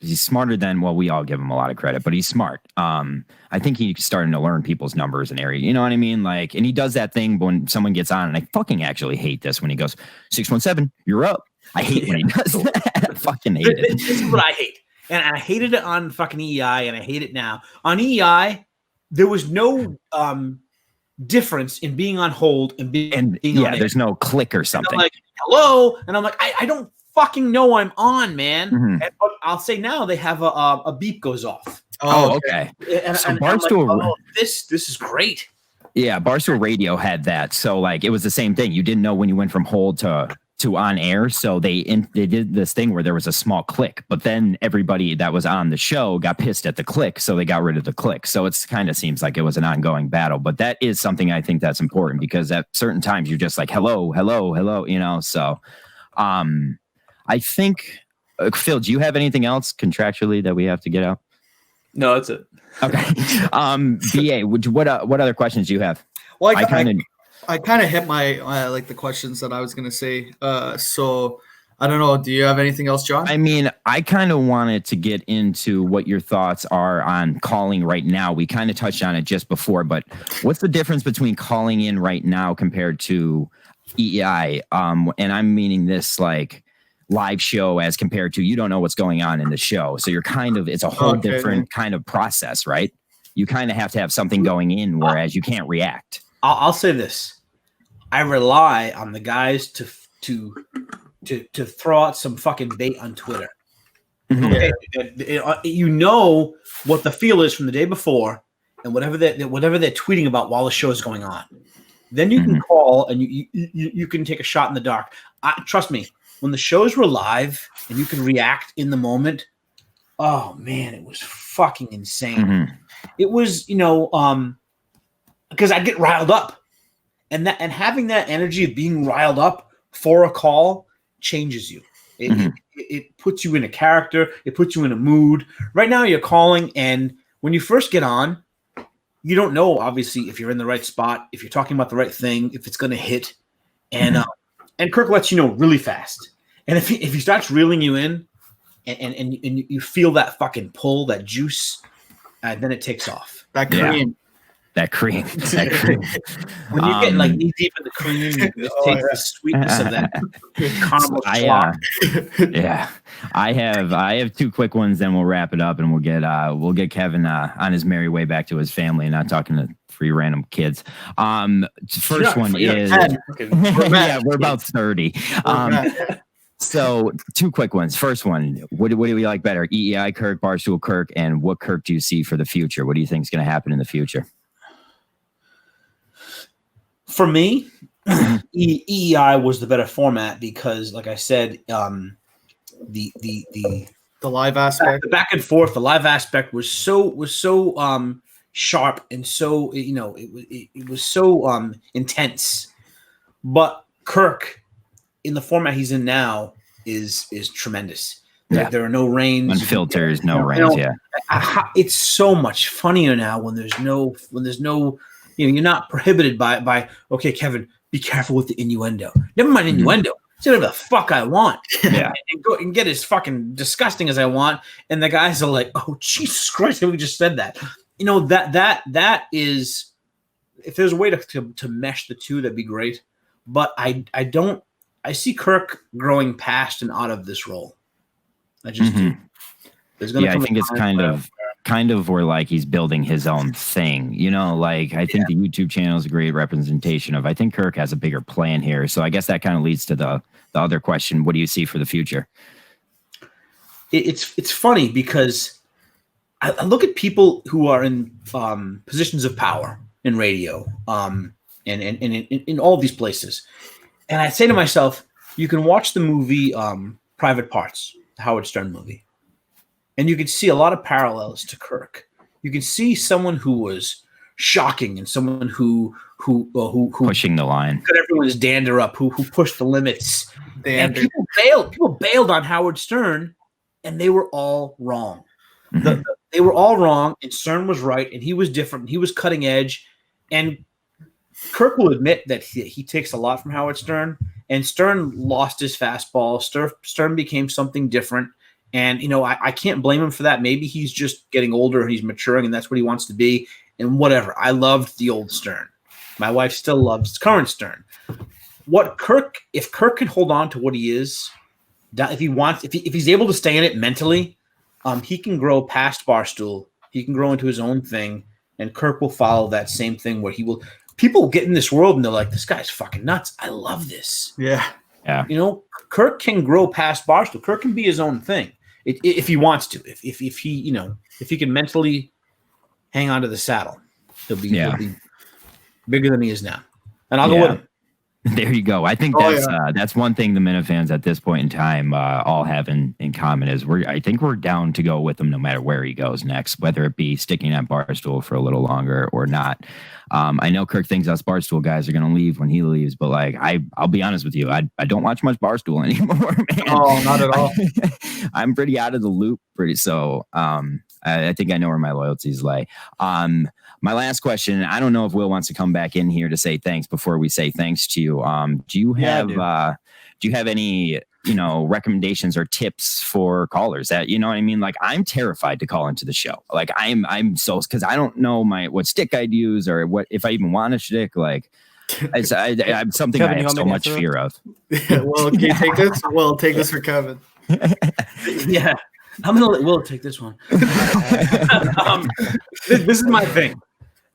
smarter than we all give him a lot of credit, but he's smart. I think he's starting to learn people's numbers and area. You know what I mean? Like, and he does that thing when someone gets on, and I fucking actually hate this when he goes 617, you're up. I hate when he does that. I fucking hate it. This is what I hate, and I hated it on fucking EI, and I hate it now on EI. There was no difference in being on hold and being on there's no click or something. I'm like, hello, and I'm like, I don't fucking know I'm on, man. And I'll say now they have a beep goes off. Oh, okay. And Barstool, I'm like, this is great. Yeah, Barstool Radio had that. So like it was the same thing. You didn't know when you went from hold to on air. So they did this thing where there was a small click, but then everybody that was on the show got pissed at the click, so they got rid of the click. So it's kind of seems like it was an ongoing battle, but that is something I think that's important, because at certain times you're just like, hello, so I think Phil, do you have anything else contractually that we have to get out? No, that's it. Okay. BA, what other questions do you have? Well, I kind of hit my like the questions that I was going to say. So I don't know. Do you have anything else, John? I mean, I kind of wanted to get into what your thoughts are on calling right now. We kind of touched on it just before, but what's the difference between calling in right now compared to EEI? And I'm meaning this like live show as compared to, you don't know what's going on in the show. So you're it's a whole different kind of process, right? You kind of have to have something going in, whereas you can't react. I'll say this: I rely on the guys to throw out some fucking bait on Twitter. Okay? You know what the feel is from the day before, and whatever they're tweeting about while the show is going on. Then you can call and you can take a shot in the dark. Trust me, when the shows were live and you can react in the moment, oh man, it was fucking insane. It was, because I get riled up, and having that energy of being riled up for a call changes you. It puts you in a character. It puts you in a mood. Right now, you're calling, and when you first get on, you don't know, obviously, if you're in the right spot, if you're talking about the right thing, if it's going to hit. And Kirk lets you know really fast. And if he starts reeling you in and you feel that fucking pull, that juice, then it takes off. That cream. Yeah. That cream. When you get like knee deep in the cream, you just taste the sweetness of that caramel schlock. I have two quick ones, then we'll wrap it up, and we'll get Kevin on his merry way back to his family and not talking to 3 random kids. First one is we're about 30. So 2 quick ones. First one, what do we like better? EEI Kirk, Barstool Kirk, and what Kirk do you see for the future? What do you think is going to happen in the future? For me, EEI was the better format because, like I said, the live aspect, the back and forth, the live aspect was so sharp and so it was so intense. But Kirk, in the format he's in now, is tremendous. There are no reins, unfilters, no reins. It's so much funnier now when there's no. You're not prohibited by okay, Kevin, be careful with the innuendo. Never mind innuendo. Say whatever the fuck I want. And go and get as fucking disgusting as I want. And the guys are like, oh, Jesus Christ, we just said that. That is, if there's a way to mesh the two, that'd be great. But I see Kirk growing past and out of this role. I just do. I think it's kind of where like he's building his own thing, like I think the YouTube channel is a great representation of, I think Kirk has a bigger plan here. So I guess that kind of leads to the other question. What do you see for the future? It's funny because I look at people who are in positions of power in radio and in all these places. And I say to myself, you can watch the movie Private Parts, the Howard Stern movie. And you can see a lot of parallels to Kirk. You can see someone who was shocking and someone who pushing the line, got everyone's dander up, who pushed the limits. And people bailed on Howard Stern, and they were all wrong. They were all wrong, and Stern was right, and he was different. And he was cutting edge, and Kirk will admit that he takes a lot from Howard Stern. And Stern lost his fastball. Stern became something different. And, I can't blame him for that. Maybe he's just getting older and he's maturing and that's what he wants to be. And whatever. I loved the old Stern. My wife still loves current Stern. If Kirk can hold on to what he is, if he's able to stay in it mentally, he can grow past Barstool. He can grow into his own thing. And Kirk will follow that same thing where people get in this world and they're like, this guy's fucking nuts. I love this. Yeah. Kirk can grow past Barstool. Kirk can be his own thing. If he wants to, if he can mentally hang on to the saddle, he'll be bigger than he is now, and I'll go with him. There you go. I think that's one thing the Minifans at this point in time all have in common is I think we're down to go with him no matter where he goes next, whether it be sticking at Barstool for a little longer or not. I know Kirk thinks us Barstool guys are going to leave when he leaves, but like I'll be honest with you, I don't watch much Barstool anymore, man. Oh, not at all. I'm pretty out of the loop. I think I know where my loyalties lay. My last question, I don't know if Will wants to come back in here to say thanks before we say thanks to you. Do you have any, recommendations or tips for callers that, what I mean? Like I'm terrified to call into the show. Like I'm so, cause I don't know what stick I'd use or what, if I even want a stick, like I'm something Kevin, I have so much fear of. Well, can you take this? Well, take this for Kevin. Yeah. I'm going to let Will take this one. This is my thing.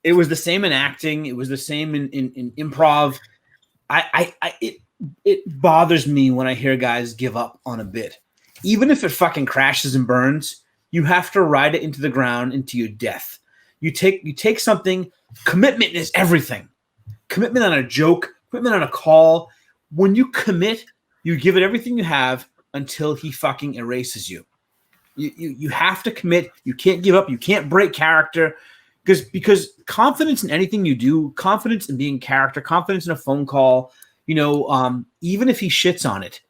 It was the same in acting. It was the same in improv. It bothers me when I hear guys give up on a bit. Even if it fucking crashes and burns, you have to ride it into the ground, into your death. You take something. Commitment is everything. Commitment on a joke, commitment on a call. When you commit, you give it everything you have until he fucking erases you. You have to commit. You can't give up. You can't break character. because confidence in anything you do, confidence in being character, confidence in a phone call, even if he shits on it,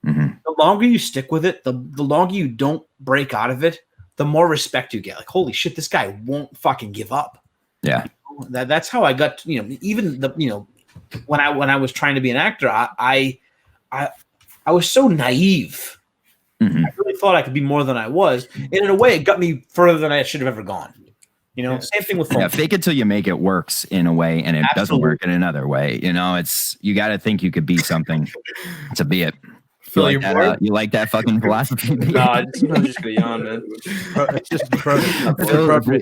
the longer you stick with it, the longer you don't break out of it, the more respect you get. Like, holy shit, this guy won't fucking give up. Yeah. That's how I got, even when I was trying to be an actor, I was so naive. I really thought I could be more than I was. And in a way, it got me further than I should have ever gone. Same thing with phone. Yeah, fake it till you make it works in a way, and it doesn't work in another way. You got to think you could be something to be it. You like that fucking philosophy? No, I'm just gonna yawn, man. It's just perfect.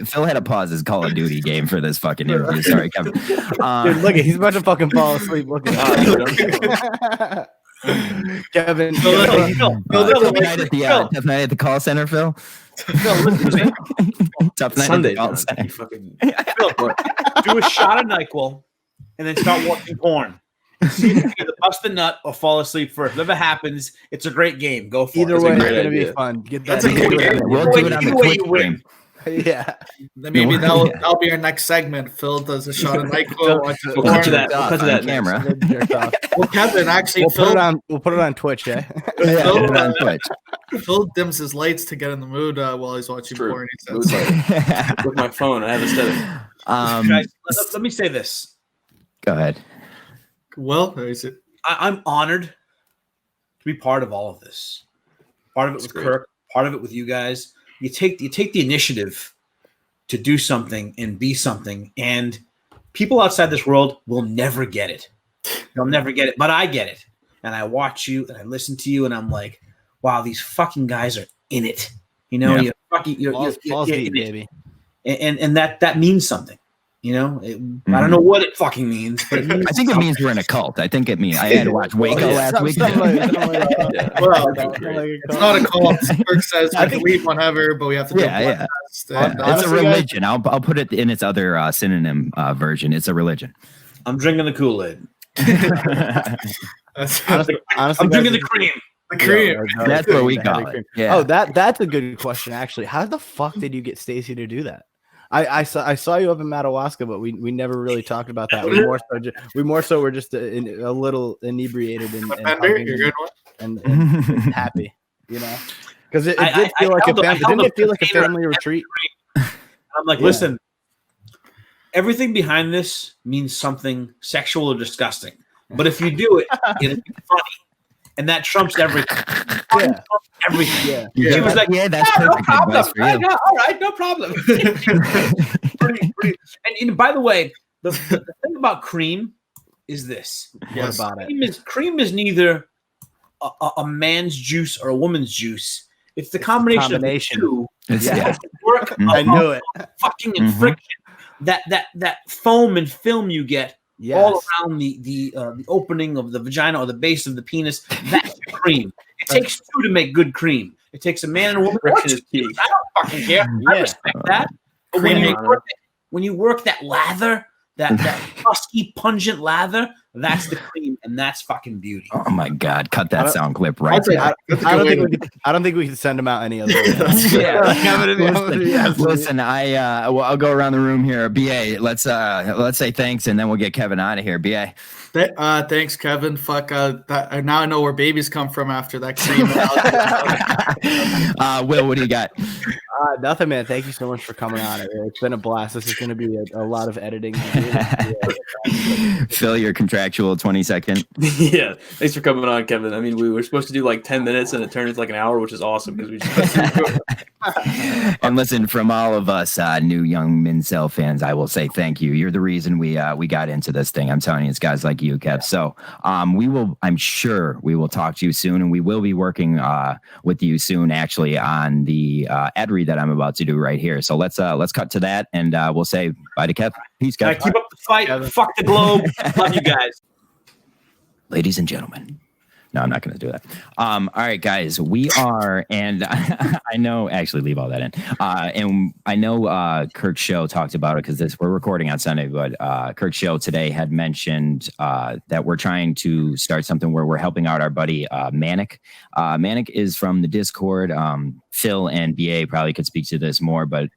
Phil had to pause his Call of Duty game for this fucking interview. Sorry, Kevin. Dude, look, he's about to fucking fall asleep. Look at Kevin. Tough night at the call center, Phil. Tough night Sunday, at the call center. Phil, do a shot of NyQuil and then start watching porn. See if you either bust the nut or fall asleep first. Whatever happens, it's a great game. Go for either it. Way, it's gonna be fun. Get that. We'll do it on the Twitch stream. Yeah. Then maybe that'll be our next segment. Phil does a shot of NyQuil. We'll cut to that. We'll cut to that camera. Well, Kevin, actually, we'll put it on Twitch, yeah. Phil, on Twitch. Phil dims his lights to get in the mood while he's watching porn. He says. With my phone, I have a setting. Guys, let me say this. Go ahead. Well, is it? I'm honored to be part of all of this. Part of it with Kirk, part of it with you guys. You take the initiative to do something and be something, and people outside this world will never get it. They'll never get it, but I get it. And I watch you and I listen to you, and I'm like, wow, these fucking guys are in it. You're in baby. It. And that means something. I don't know what it fucking means, but it means I think it means we're in a cult. I think it means I had to watch Waco last week. Well, it's not a cult. Kirk says we can leave whenever, but we have to do a podcast. It's a religion. I'll put it in its other synonym version. It's a religion. I'm drinking the Kool-Aid. Honestly, I'm drinking the cream. The cream. That's what we call it. Yeah. Oh, that's a good question, actually. How the fuck did you get Stacey to do that? I saw you up in Madawaska, but we never really talked about that. We more so were just a little inebriated and happy, because it did feel like a family. Didn't it feel like a family retreat? I'm like, listen, everything behind this means something sexual or disgusting, but if you do it, it'll be funny, and that trumps everything. Yeah. Everything. Yeah. She was like, that's no perfect problem. advice for you. All right, no problem. And by the way, the thing about cream is this. What about Cream is neither a man's juice or a woman's juice. It's the combination of the two. Work I knew it. Fucking and friction. That foam and film you get all around the opening of the vagina or the base of the penis. That's cream. It takes two to make good cream. It takes a man and a woman. Friction is key. I don't fucking care. I respect that. But when you work that lather, that husky, pungent lather, that's the cream, and that's fucking beauty. Oh my God! Cut that sound clip right there. I don't think we can send them out any other way. Listen, I'll go around the room here. BA, let's say thanks, and then we'll get Kevin out of here. BA. Thanks, Kevin. Fuck. Now I know where babies come from after that cream. Will, what do you got? Nothing, man. Thank you so much for coming on. It's been a blast. This is going to be a lot of editing. Phil, your contractual 20-second. Yeah, thanks for coming on, Kevin. I mean, we were supposed to do like 10 minutes, and it turned into like an hour, which is awesome because we just. And listen, from all of us new young Mincel fans, I will say thank you. You're the reason we got into this thing. I'm telling you, it's guys like you, Kev. So I'm sure we will talk to you soon, and we will be working with you soon, actually, on the ad read that I'm about to do right here. So let's cut to that, and we'll say bye to Kev. Peace, Kev. Keep up the fight. Fuck the globe. Love you guys. Ladies and gentlemen. No, I'm not going to do that. All right, guys, we are, and I know, actually leave all that in. And I know Kirk's show talked about it because we're recording on Sunday, but Kirk's show today had mentioned that we're trying to start something where we're helping out our buddy Manic. Manic is from the Discord. Phil and BA probably could speak to this more, but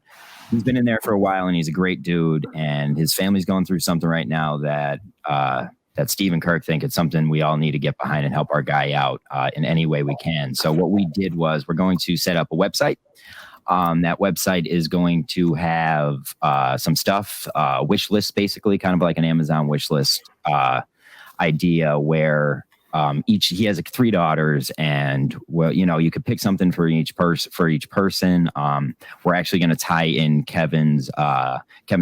he's been in there for a while, and he's a great dude. And his family's going through something right now that that Steve and Kirk think it's something we all need to get behind and help our guy out in any way we can. So what we did was we're going to set up a website. That website is going to have some stuff, wish list, basically, kind of like an Amazon wish list idea where he has 3 daughters, and you could pick something for each person. We're actually going to tie in Kevin's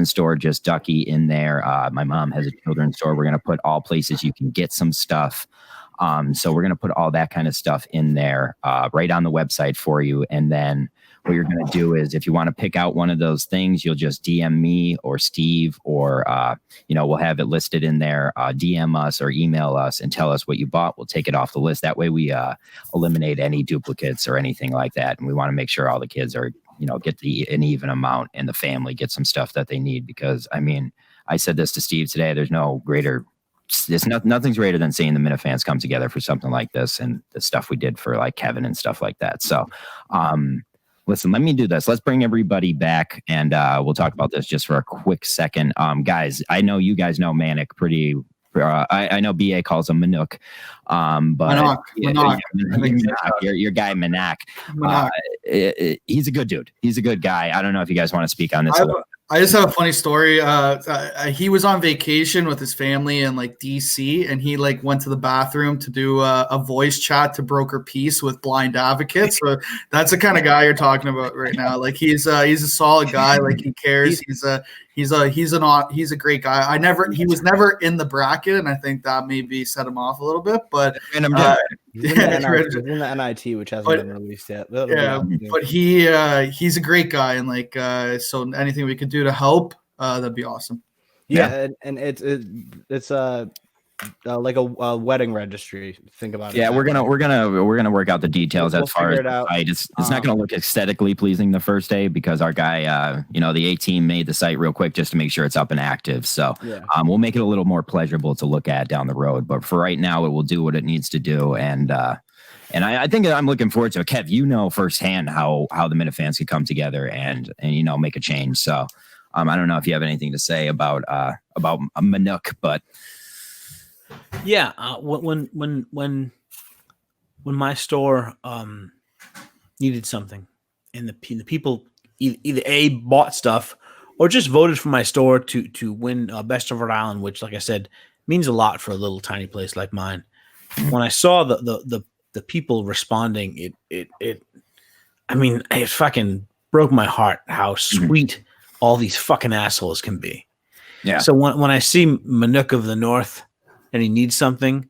store, Just Ducky, in there. My mom has a children's store. We're going to put all places you can get some stuff. So we're going to put all that kind of stuff in there right on the website for you. And then what you're going to do is, if you want to pick out one of those things, you'll just DM me or Steve, or we'll have it listed in there. DM us or email us and tell us what you bought. We'll take it off the list. That way we eliminate any duplicates or anything like that. And we want to make sure all the kids are, get an even amount, and the family get some stuff that they need. Because I said this to Steve today. There's no greater. Nothing's greater than seeing the Minifans come together for something like this, and the stuff we did for like Kevin and stuff like that. So, listen, let me do this. Let's bring everybody back, and we'll talk about this just for a quick second. Guys, I know you guys know Manic pretty. I know BA calls him Manuk, but your guy Manak. He's a good dude. He's a good guy. I don't know if you guys want to speak on this. I just have a funny story. He was on vacation with his family in like DC, and he like went to the bathroom to do a voice chat to broker peace with blind advocates. So that's the kind of guy you're talking about right now. Like he's a solid guy. Like he cares. He's a great guy. He was never in the bracket, and I think that maybe set him off a little bit. But he's in the NIT, which hasn't been released yet. But he's a great guy, and like so anything we could do to help, that'd be awesome. Yeah. And it's like a wedding registry. Think about it. Yeah, we're gonna work out the details as far as the site. It's not gonna look aesthetically pleasing the first day, because our guy, the A team made the site real quick just to make sure it's up and active. So we'll make it a little more pleasurable to look at down the road. But for right now, it will do what it needs to do. And I think I'm looking forward to it. Kev, firsthand how the Minifans could come together and make a change. So I don't know if you have anything to say about Manuk, but. Yeah, when my store needed something, and the people either A, bought stuff or just voted for my store to win Best of Rhode Island, which, like I said, means a lot for a little tiny place like mine. When I saw the people responding, it fucking broke my heart how sweet all these fucking assholes can be. Yeah. So when I see Manuk of the North and he needs something,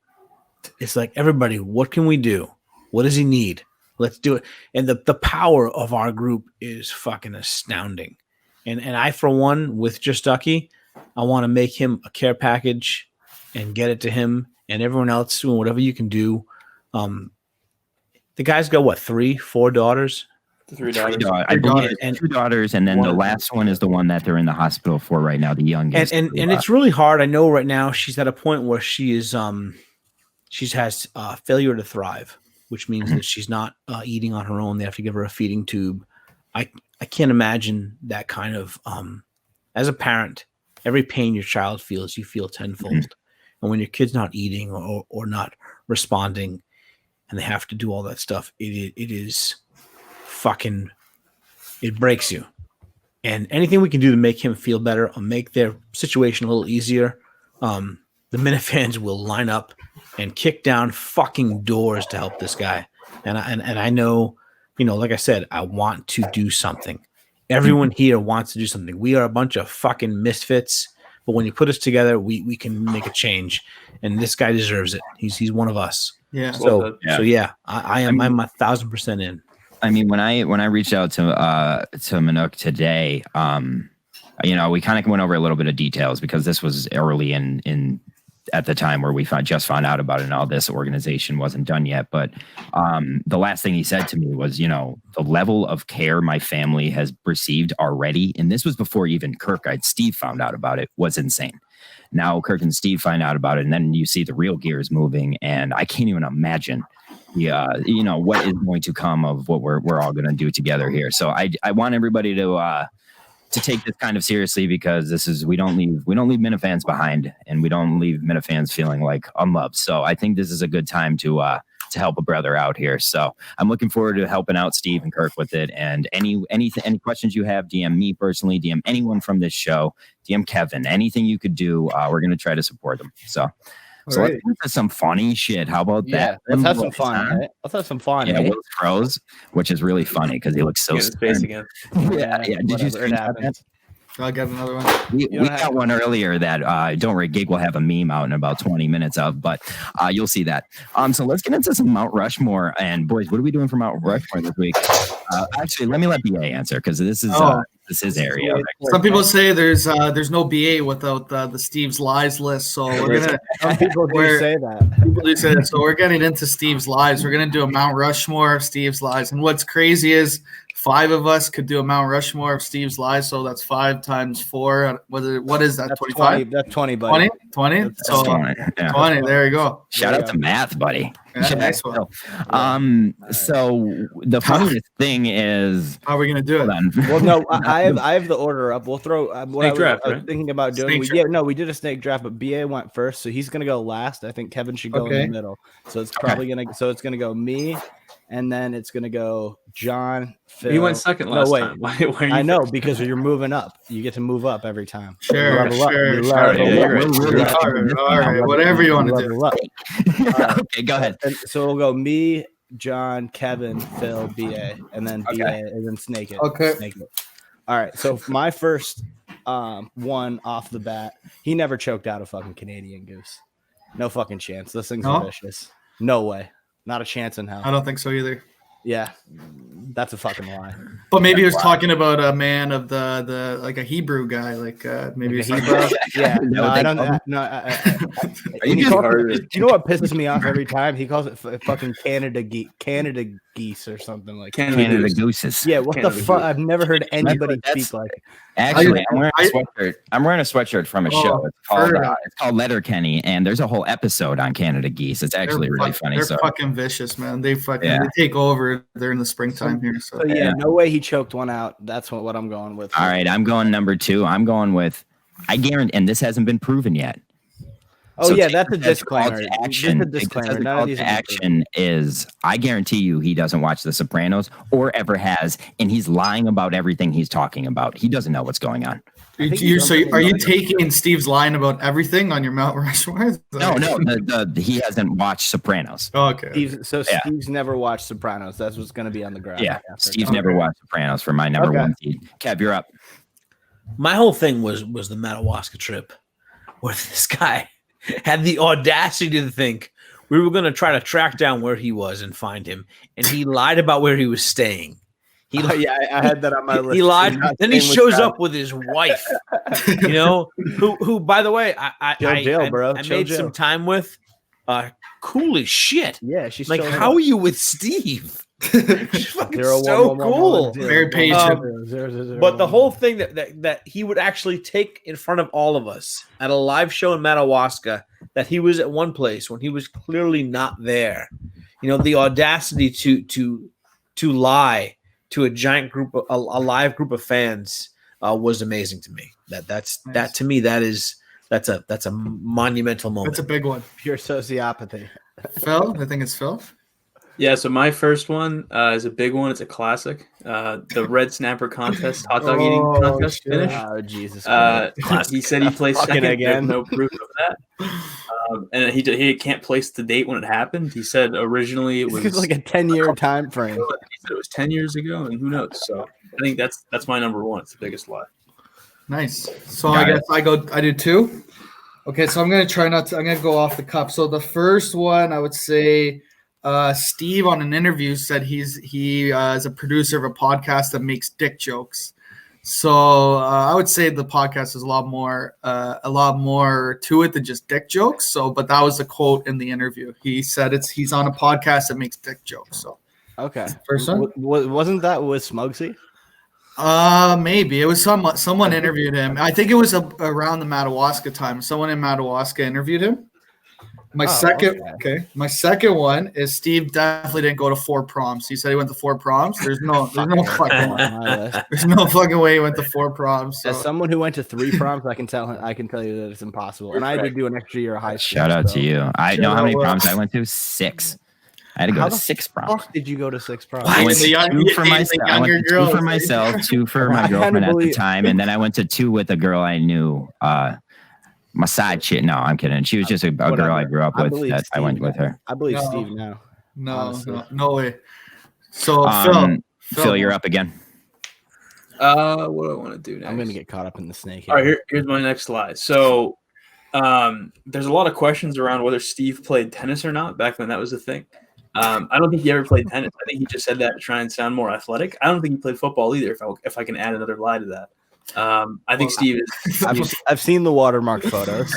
it's like, everybody, what can we do? What does he need? Let's do it. And the power of our group is fucking astounding. And I, for one, with Just Ducky, I want to make him a care package and get it to him and everyone else, doing whatever you can do. The guy's got 3-4 daughters? 3 daughters. I believe it's 2 daughters, and then the last one is the one that they're in the hospital for right now, the youngest. And it's really hard. I know right now she's at a point where she has failure to thrive, which means that she's not eating on her own. They have to give her a feeding tube. I can't imagine that kind of as a parent, every pain your child feels, you feel tenfold. And when your kid's not eating or not responding, and they have to do all that stuff, it is fucking, it breaks you. And anything we can do to make him feel better or make their situation a little easier, the Minifans will line up and kick down fucking doors to help this guy. And I know, like I said, I want to do something. Everyone here wants to do something. We are a bunch of fucking misfits, but when you put us together, we can make a change. And this guy deserves it. He's one of us. Yeah. So yeah, I'm 1,000% in. I mean, when I reached out to Manuk today, we kind of went over a little bit of details, because this was early in at the time where we just found out about it, and all this organization wasn't done yet. But the last thing he said to me was, the level of care my family has received already, and this was before even Kirk, Steve found out about it, was insane. Now Kirk and Steve find out about it, and then you see the real gears moving, and I can't even imagine what is going to come of what we're all going to do together here. So I want everybody to to take this kind of seriously, because we don't leave Minifans behind, and we don't leave Minifans feeling like unloved. So I think this is a good time to help a brother out here. So I'm looking forward to helping out Steve and Kirk with it. And any questions you have, DM me personally, DM anyone from this show, DM Kevin, anything you could do. We're going to try to support them. So let's get into some funny shit. How about that? Let's have some fun. Right? Let's have some fun. Yeah, Will's froze, which is really funny because he looks so space again. Yeah. Did you screenshot that? I'll get another one. We got one earlier that don't worry, Gig will have a meme out in about 20 minutes of, but you'll see that. So let's get into some Mount Rushmore. And boys, what are we doing for Mount Rushmore this week? Actually, let me let BA answer, because this is his area. Some people say there's no BA without the Steve's Lies list. So we're gonna. Some people do say that. People do say that. So we're getting into Steve's Lies. We're gonna do a Mount Rushmore of Steve's Lies. And what's crazy is 5 of us could do a Mount Rushmore of Steve's Lies. So that's 5 times 4. What is that? 25? That's 20, buddy. 20? So 20. Yeah. 20. There you go. Shout out to math, buddy. Yeah, nice one. So the funniest thing is, how are we gonna do it? Well, no, I have the order up. We'll throw snake draft. I was thinking about doing. We did a snake draft, but BA went first, so he's gonna go last. I think Kevin should go in the middle. So it's probably gonna go me, and then it's gonna go John. Phil. You went second last time. Why I know, because you're moving up. You get to move up every time. Sure. All right. Whatever you want to do. Okay, go ahead. So we'll go me, John, Kevin, Phil, BA, and then BA, and then Snake It. Okay. Snake It. All right. So my first one off the bat, he never choked out a fucking Canadian goose. No fucking chance. Those things are vicious. No way. Not a chance in hell. I don't think so either. Yeah, that's a fucking lie. But maybe he was talking about a man of the like a Hebrew guy, like maybe like Hebrew. Yeah, no, I don't. No, do you know what pisses me off every time? He calls it fucking Canada geese or something like Canada gooses. Yeah, what the fuck? I've never heard anybody speak like it. Actually, I'm wearing a sweatshirt. I'm wearing a sweatshirt from a show. It's called Letterkenny, and there's a whole episode on Canada geese. It's actually really funny. They're fucking vicious, man. They they take over. They're in the springtime here. So yeah, no way he choked one out. That's what I'm going with. All right, I'm going number 2. I'm going with, I guarantee, and this hasn't been proven yet. Oh, so yeah, that's a disclaimer. Action is, I guarantee you he doesn't watch The Sopranos or ever has, and he's lying about everything he's talking about. He doesn't know what's going on. Are you taking Steve's line about everything on your Mount Rushmore? No, he hasn't watched Sopranos. Oh, okay. Steve's never watched Sopranos. That's what's going to be on the graph. Yeah, Steve's never watched Sopranos for my number 1 seed. Kev, you're up. My whole thing was the Madawaska trip, where this guy had the audacity to think we were going to try to track down where he was and find him, and he lied about where he was staying. I had that on my list. He lied. Then he shows up with his wife, who by the way, I made some time with. Cool as shit. Yeah, she's like, how are you with Steve? She's fucking so cool. Very patient. But the whole thing that he would actually take in front of all of us at a live show in Madawaska, that he was at one place when he was clearly not there. The audacity to lie to a giant group, a live group of fans, was amazing to me. That's a monumental moment. That's a big one. Pure sociopathy. Phil, I think it's Phil. Yeah, so my first one is a big one. It's a classic. The Red Snapper contest, hot dog eating contest finish. Oh, Jesus. He said he placed second again. No proof of that. And he can't place the date when it happened. He said originally it was like a 10-year time frame. He said it was 10 years ago, and who knows? So I think that's my number 1. It's the biggest lie. Nice. So I guess I do 2. Okay, so I'm gonna try not to. I'm gonna go off the cuff. So the first one, I would say, Steve on an interview said he is a producer of a podcast that makes dick jokes. So I would say the podcast is a lot more to it than just dick jokes. So, but that was a quote in the interview. He said he's on a podcast that makes dick jokes. So okay, first one wasn't that with Smugsy? Maybe it was someone interviewed him. I think it was around the Madawaska time. Someone in Madawaska interviewed him. My second one is Steve definitely didn't go to 4 proms. He said he went to 4 proms. There's no fucking way he went to 4 proms. So. As someone who went to 3 proms, I can tell you that it's impossible. And I did do an extra year of high school. Shout out to you. I know how many proms I went to. 6. I had to go to 6 proms. How did you go to 6 proms? I went to 2 for myself. I went to 2 for myself, 2 for my girlfriend at the time, and then I went to 2 with a girl I knew. My side chick. No, I'm kidding. She was just a girl I grew up with. I went with her. I believe Steve now. No way. So Phil, you're up again. What do I want to do next? I'm gonna get caught up in the snake here. All right, here's my next slide. So there's a lot of questions around whether Steve played tennis or not back when that was a thing. I don't think he ever played tennis. I think he just said that to try and sound more athletic. I don't think he played football either. If I can add another lie to that. I think Steve is. I've seen the watermark photos.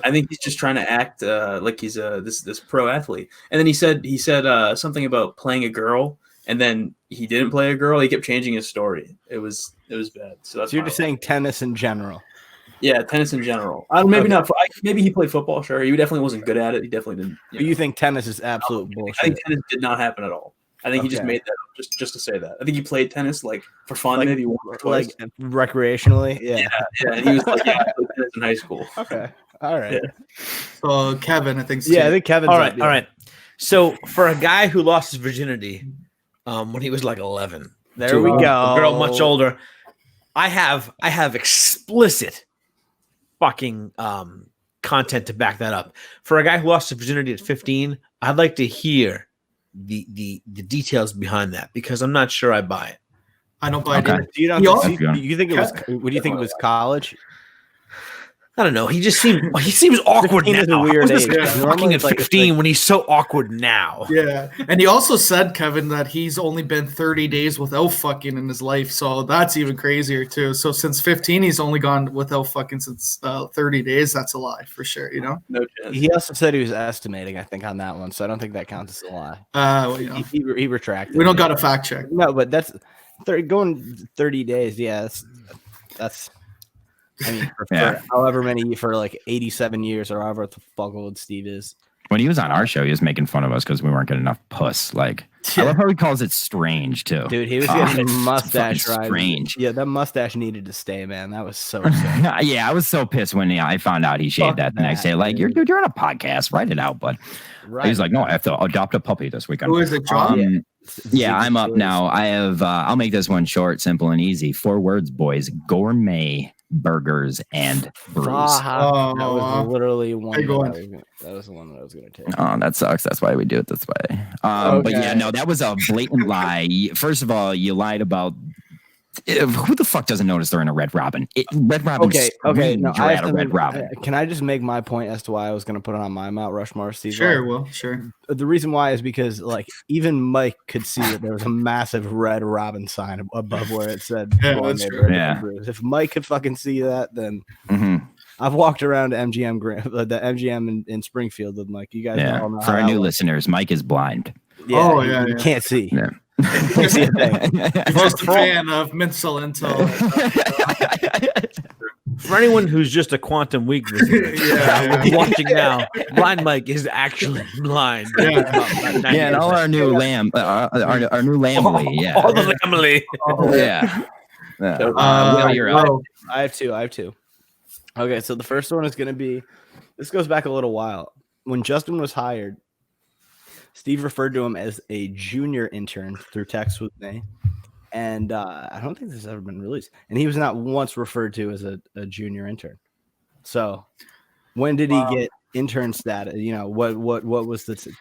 I think he's just trying to act like he's this pro athlete. And then he said something about playing a girl, and then he didn't play a girl. He kept changing his story. It was bad. So you're just saying tennis in general. Yeah, tennis in general. Maybe not. Maybe he played football. Sure, he definitely wasn't good at it. He definitely didn't. You think tennis is absolute bullshit? I think tennis did not happen at all. I think he just made that up just to say that. I think he played tennis like for fun, maybe once or twice. Like recreationally. Yeah. And he was like, I played tennis in high school. Okay. All right. Yeah. So Kevin, I think. Yeah, I think Kevin's all right. So for a guy who lost his virginity when he was like 11, there we go. A girl much older. I have explicit fucking content to back that up. For a guy who lost his virginity at 15, I'd like to hear the details behind that, because I'm not sure I buy it. I don't buy it. You think it was? What do you think it was? College? I don't know. He seems awkward now. Is a weird age. Fucking at 15 when he's so awkward now. Yeah, and he also said, Kevin, that he's only been 30 days without fucking in his life, so that's even crazier too. So since 15, he's only gone without fucking since 30 days. That's a lie for sure. You know. No chance. He also said he was estimating, I think, on that one, so I don't think that counts as a lie. Well, he retracted. We don't got a fact check. No, but that's going 30 days. Yeah, that's. I mean, for however many, for like 87 years or however the fuck old Steve is. When he was on our show, he was making fun of us because we weren't getting enough puss. Like, I love how he calls it strange too. Dude, he was getting a mustache ride. Strange. Yeah, that mustache needed to stay, man. That was so sick. Yeah, I was so pissed when I found out he shaved that the next day. Like, you're on a podcast, write it out, bud. Right. He's like, no, I have to adopt a puppy this weekend. Who is it, John? Yeah, I'm up now. I have. I'll make this one short, simple, and easy. 4 words, boys: gourmet burgers and brews. That was literally one. That was the one that I was going to take. Oh, that sucks. That's why we do it this way. But yeah, no, that was a blatant lie. First of all, you lied about. Who the fuck doesn't notice they're in a Red Robin? Red Robin. Okay. No, you're at a Red Robin. Can I just make my point as to why I was going to put it on my Mount Rushmore, Steve? Sure. Well, sure. The reason why is because, like, even Mike could see that there was a massive Red Robin sign above where it said. If Mike could fucking see that, then I've walked around MGM, the MGM in Springfield with Mike. You guys all know. For our new listeners, Mike is blind. Yeah, you can't see. Yeah. Can't see a thing. Just a fan of Mincel Intel. For anyone who's just a quantum weakness, watching now, blind Mike is actually blind. And all our new our new Lamely. Yeah, all the Lamely. Will, you're up. I have two. Okay, so the first one is going to be. This goes back a little while. When Justin was hired, Steve referred to him as a junior intern through text with me. And I don't think this has ever been released. And he was not once referred to as a junior intern. So when did he get intern status? You know, what was the time?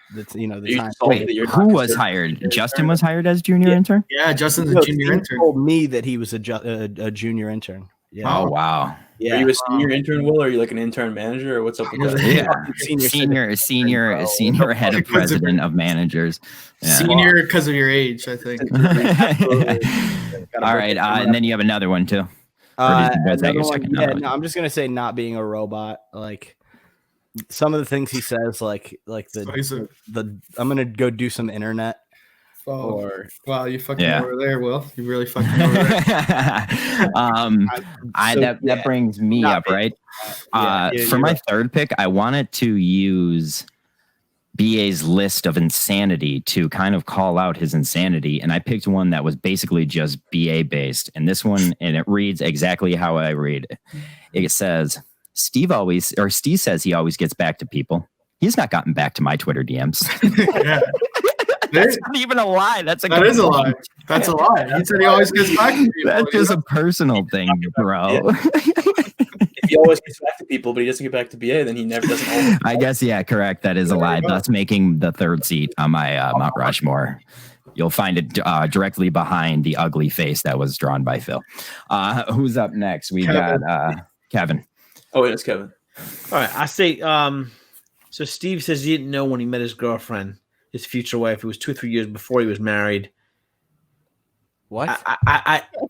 Wait, who was hired? Justin was hired as junior intern? Yeah, Justin's a junior intern. Told me that he was a junior intern. Yeah. Oh, wow. Yeah. Are you a senior intern, Will? Or are you like an intern manager, or what's up with that? Yeah, senior head of president of managers. Yeah. Senior because of your age, I think. All right, and then you have another one too. I'm just gonna say not being a robot. Like some of the things he says, like the I'm gonna go do some internet. Wow, you fucking over there, Will. You really fucking over there. That brings me up, right? For my third pick, I wanted to use BA's list of insanity to kind of call out his insanity, and I picked one that was basically just BA based. And this one, and it reads exactly how I read it. It says, Steve says he always gets back to people. He's not gotten back to my Twitter DMs. That's not even a lie. That is a lie. That's a lie. He said he always gets back to people. That's just a personal thing, bro. If he always gets back to people, but he doesn't get back to BA, then he never doesn't. I guess, yeah, correct. That is a lie. Thus making the third seat on my Mount Rushmore. You'll find it directly behind the ugly face that was drawn by Phil. Who's up next? We got Kevin. Oh, it's Kevin. All right. I say, so Steve says he didn't know when he met his girlfriend, his future wife. It was 2 or 3 years before he was married. What?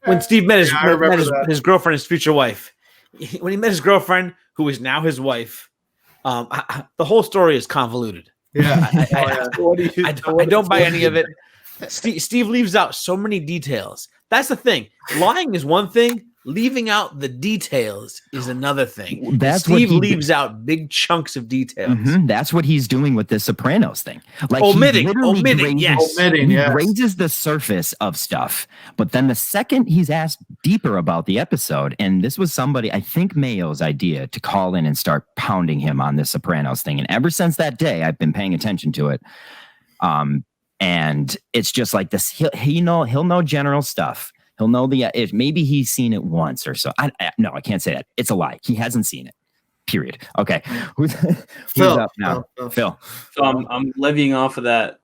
When Steve met his girlfriend, his future wife, when he met his girlfriend, who is now his wife, the whole story is convoluted. Yeah. I don't buy any of it. Steve leaves out so many details. That's the thing. Lying is one thing. Leaving out the details is another thing. Steve leaves out big chunks of details. Mm-hmm. That's what he's doing with this Sopranos thing. Like omitting, yes. He raises the surface of stuff, but then the second he's asked deeper about the episode, and this was somebody, I think Mayo's idea, to call in and start pounding him on this Sopranos thing. And ever since that day, I've been paying attention to it. And it's just like this. He'll know general stuff. He'll know if maybe he's seen it once or so. No, I can't say that. It's a lie. He hasn't seen it. Period. Okay. Who's up now? Phil. So I'm levying off of that.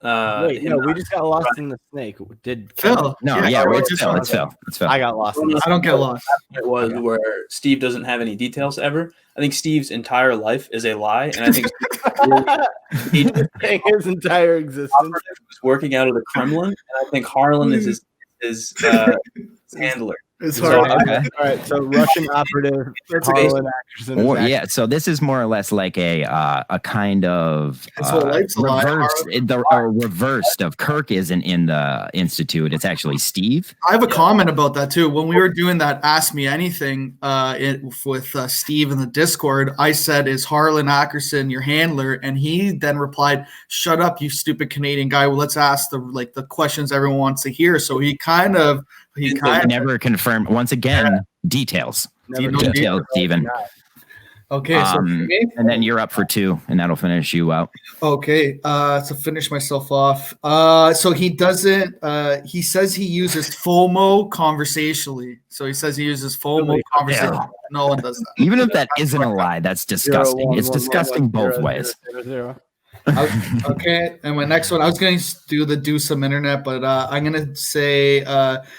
Wait, no, we just got lost in the snake. Did Phil? No, it's Phil. It's Phil. I got lost. I don't get lost. It was where Steve doesn't have any details ever. I think Steve's entire life is a lie, and I think his entire existence was working out of the Kremlin, and I think Harlan is his handler. All right. So Russian operative, Harlan Ackerson. Yeah. So this is more or less like a kind of reversed of Kirk isn't in the institute. It's actually Steve. I have a comment about that too. When we were doing that Ask Me Anything with Steve in the Discord, I said, "Is Harlan Ackerson your handler?" And he then replied, "Shut up, you stupid Canadian guy. Well, let's ask the questions everyone wants to hear." So he never confirmed. Once again, details. Details, Steven. Okay, so and then you're up for 2, and that'll finish you out. Okay, to finish myself off. So he doesn't. He says he uses FOMO conversationally. So he says he uses FOMO conversationally. Yeah. No one does that. Even if that isn't a lie, that's disgusting. It's disgusting both ways. Okay, and my next one, I was going to do some internet, but I'm going to say,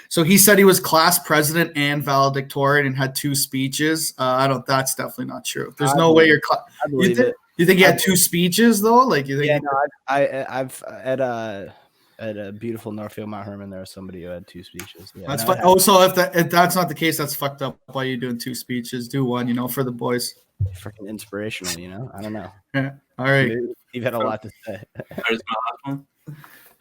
so he said he was class president and valedictorian and had 2 speeches. That's definitely not true. There's no way you're. You think he had 2 speeches though? Like you think? Yeah, no, I've at a beautiful Northfield Mount Herman, there was somebody who had 2 speeches. Yeah, that's fun. So if that's not the case, that's fucked up. Why are you doing 2 speeches? Do one, for the boys. Freaking inspirational, I don't know. Yeah. All right. You've had a lot to say. There's my last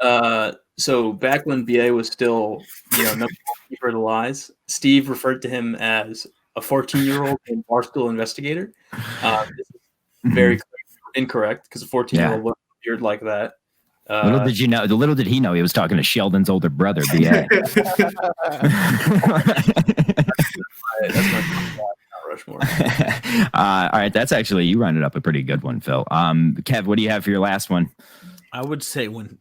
one. So back when BA was still, number keeper of the lies, Steve referred to him as a 14-year-old and Barstool investigator. This is very incorrect because a 14-year-old wasn't appeared like that. Little did he know he was talking to Sheldon's older brother, BA. That's my Rushmore. All right, that's actually, you rounded up a pretty good one, Phil. Kev, what do you have for your last one? I would say when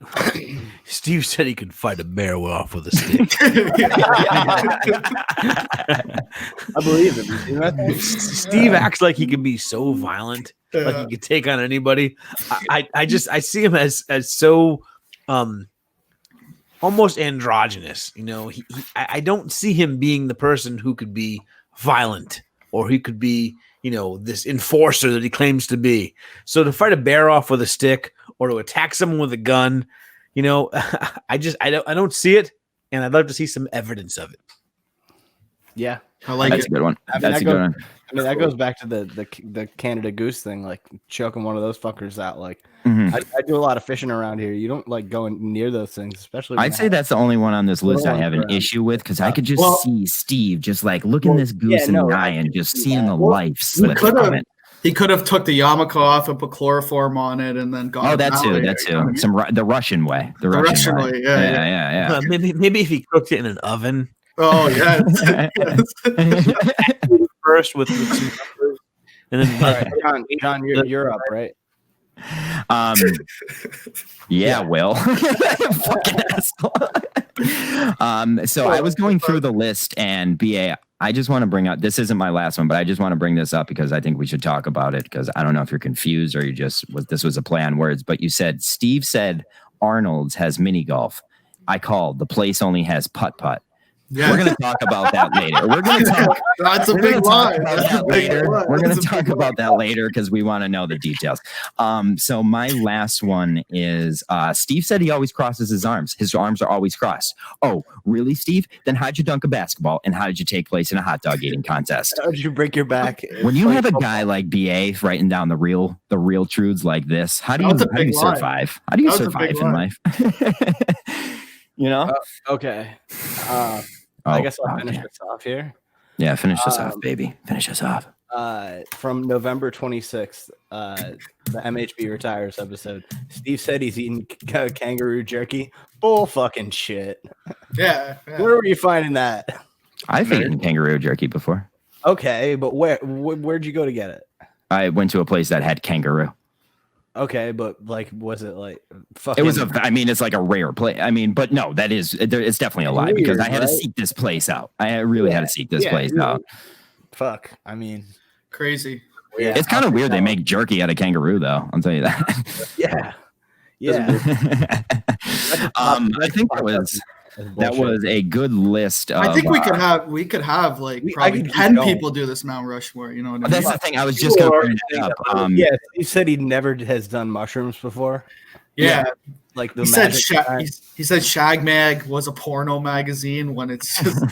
Steve said he could fight a bear off with a stick. I believe him. Steve acts like he can be so violent, like he could take on anybody. I see him as so almost androgynous. I don't see him being the person who could be violent, or he could be, this enforcer that he claims to be. So to fight a bear off with a stick or to attack someone with a gun, I don't see it, and I'd love to see some evidence of it. Yeah, I like that's it. A good one. That's a good one. I mean, that goes back to the Canada Goose thing, like choking one of those fuckers out. Like, I do a lot of fishing around here. You don't like going near those things, especially. I'd say that's the only one on this list I have an issue with, because I could just see Steve just like looking this goose in the eye and just seeing the life slip. He could have took the yarmulke off and put chloroform on it, and then got. Oh, that too. That too. The Russian way. The Russian way. Yeah. Maybe if he cooked it in an oven. Oh yeah. First with some peppers, and then John, you're up, right? Yeah, Will. Fucking asshole. So I was going through the list, and BA, I just want to bring up, this isn't my last one, but I just want to bring this up because I think we should talk about it, because I don't know if you're confused or this was a play on words, but you said, Steve said Arnold's has mini golf. I called, the place only has putt-putt. Yeah. We're going to talk about that later. We're going to talk. That's a big lie. We're going to talk about that later because we want to know the details. So my last one is Steve said he always crosses his arms. His arms are always crossed. Oh, really, Steve? Then how'd you dunk a basketball, and how did you take place in a hot dog eating contest? How did you break your back? When you have a guy like BA writing down the real truths like this, how do you survive? How do you survive in life? You know? Okay. I guess I'll finish this off here. Yeah, finish this off, baby. Finish us off. From November 26th, the MHB Retires episode, Steve said he's eating kangaroo jerky. Bull fucking shit. Yeah. Where were you finding that? I've eaten kangaroo jerky before. Okay, but where'd you go to get it? I went to a place that had kangaroo. Okay, but like, was it like fucking? It was it's like a rare place. But no, it's definitely a lie, weird, because I had to seek this place out. I really had to seek this place out. Fuck, crazy. Yeah, it's kind of weird they make jerky out of kangaroo, though. I'll tell you that. Yeah. I think that was a good list. I think we could have like probably 10 people do this Mount Rushmore. You know what I mean? That's the thing. I was just going to bring it up. He said he never has done mushrooms before. Yeah. Like he said Shag Mag was a porno magazine when it's just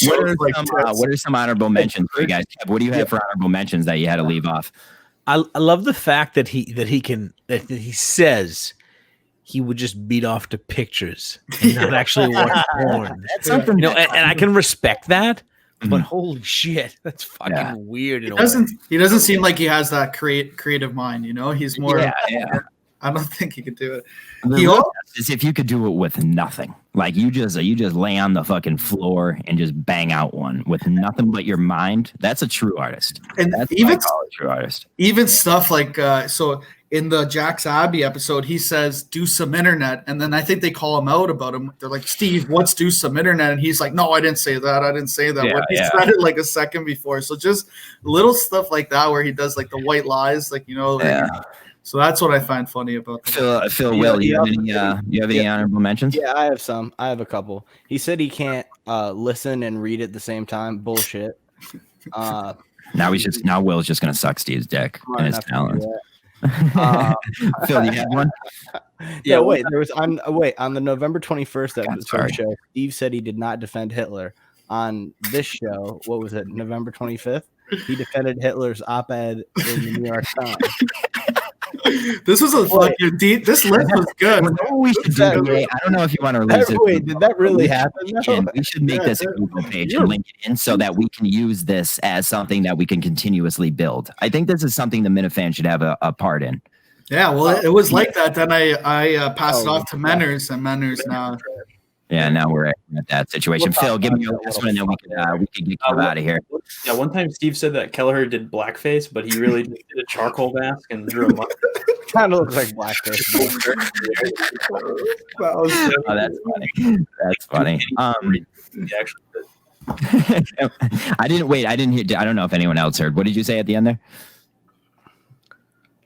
what are some honorable mentions for you guys? What do you have for honorable mentions that you had to leave off? I love the fact that he says he would just beat off to pictures and not actually watch porn. That's something, and I can respect that. But holy shit, that's fucking weird. He doesn't seem like he has that creative mind. He's more. Yeah. I don't think he could do it. Is if you could do it with nothing, like you just lay on the fucking floor and just bang out one with nothing but your mind. That's a true artist. And that's even a true artist. Even stuff like so in the Jack's Abbey episode, he says do some internet, and then I think they call him out about him. They're like, Steve, what's do some internet? And he's like, no, I didn't say that. I didn't say that. Yeah, he said it like a second before. So just little stuff like that where he does like the white lies, like So that's what I find funny about that. Phil, Will, you have any honorable mentions? Yeah, I have some. I have a couple. He said he can't listen and read at the same time. Bullshit. Now Will's just gonna suck Steve's dick and his talents. Phil, you have one? Yeah. Wait, there was on the November 21st episode show. Steve said he did not defend Hitler. On this show, what was it? November 25th. He defended Hitler's op-ed in the New York Times. This was a fucking deep. This list was good. We should do I don't know if you want to release it. Wait, did that really happen? We should make this a Google page and link it in so that we can use this as something that we can continuously build. I think this is something the Minifan should have a part in. Yeah, well, it was like that. Then I passed it off to Menners, and Menners now. Yeah, now we're at that situation. Phil, give me your last one, and then we can get out of here. Yeah, one time Steve said that Kelleher did blackface, but he really just did a charcoal mask and drew a mustache. Kind of looks like blackface. That's funny. That's funny. I didn't hear. I don't know if anyone else heard. What did you say at the end there?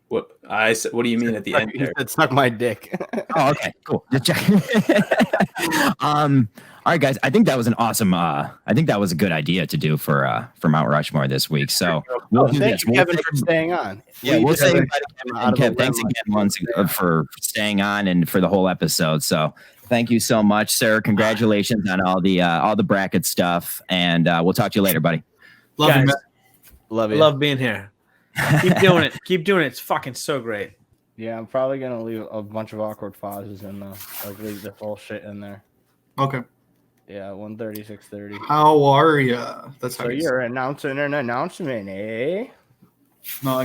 What I said? What do you mean at the end? You said suck my dick. Oh, okay, cool. Just checking. All right, guys. I think that was an awesome. I think that was a good idea to do for Mount Rushmore this week. So we'll do thank this. you, Kevin, for staying on. Yeah, we'll say Kev, thanks again for staying on and for the whole episode. So thank you so much, sir. Congratulations on all the bracket stuff, and we'll talk to you later, buddy. Love you, man. Love you. Love being here. Keep doing it. Keep doing it. It's fucking so great. Yeah, I'm probably gonna leave a bunch of awkward pauses in though. Like leave the whole shit in there. Okay. Yeah, 1:30, 6:30. How are ya? That's how you're announcing an announcement, eh? No, I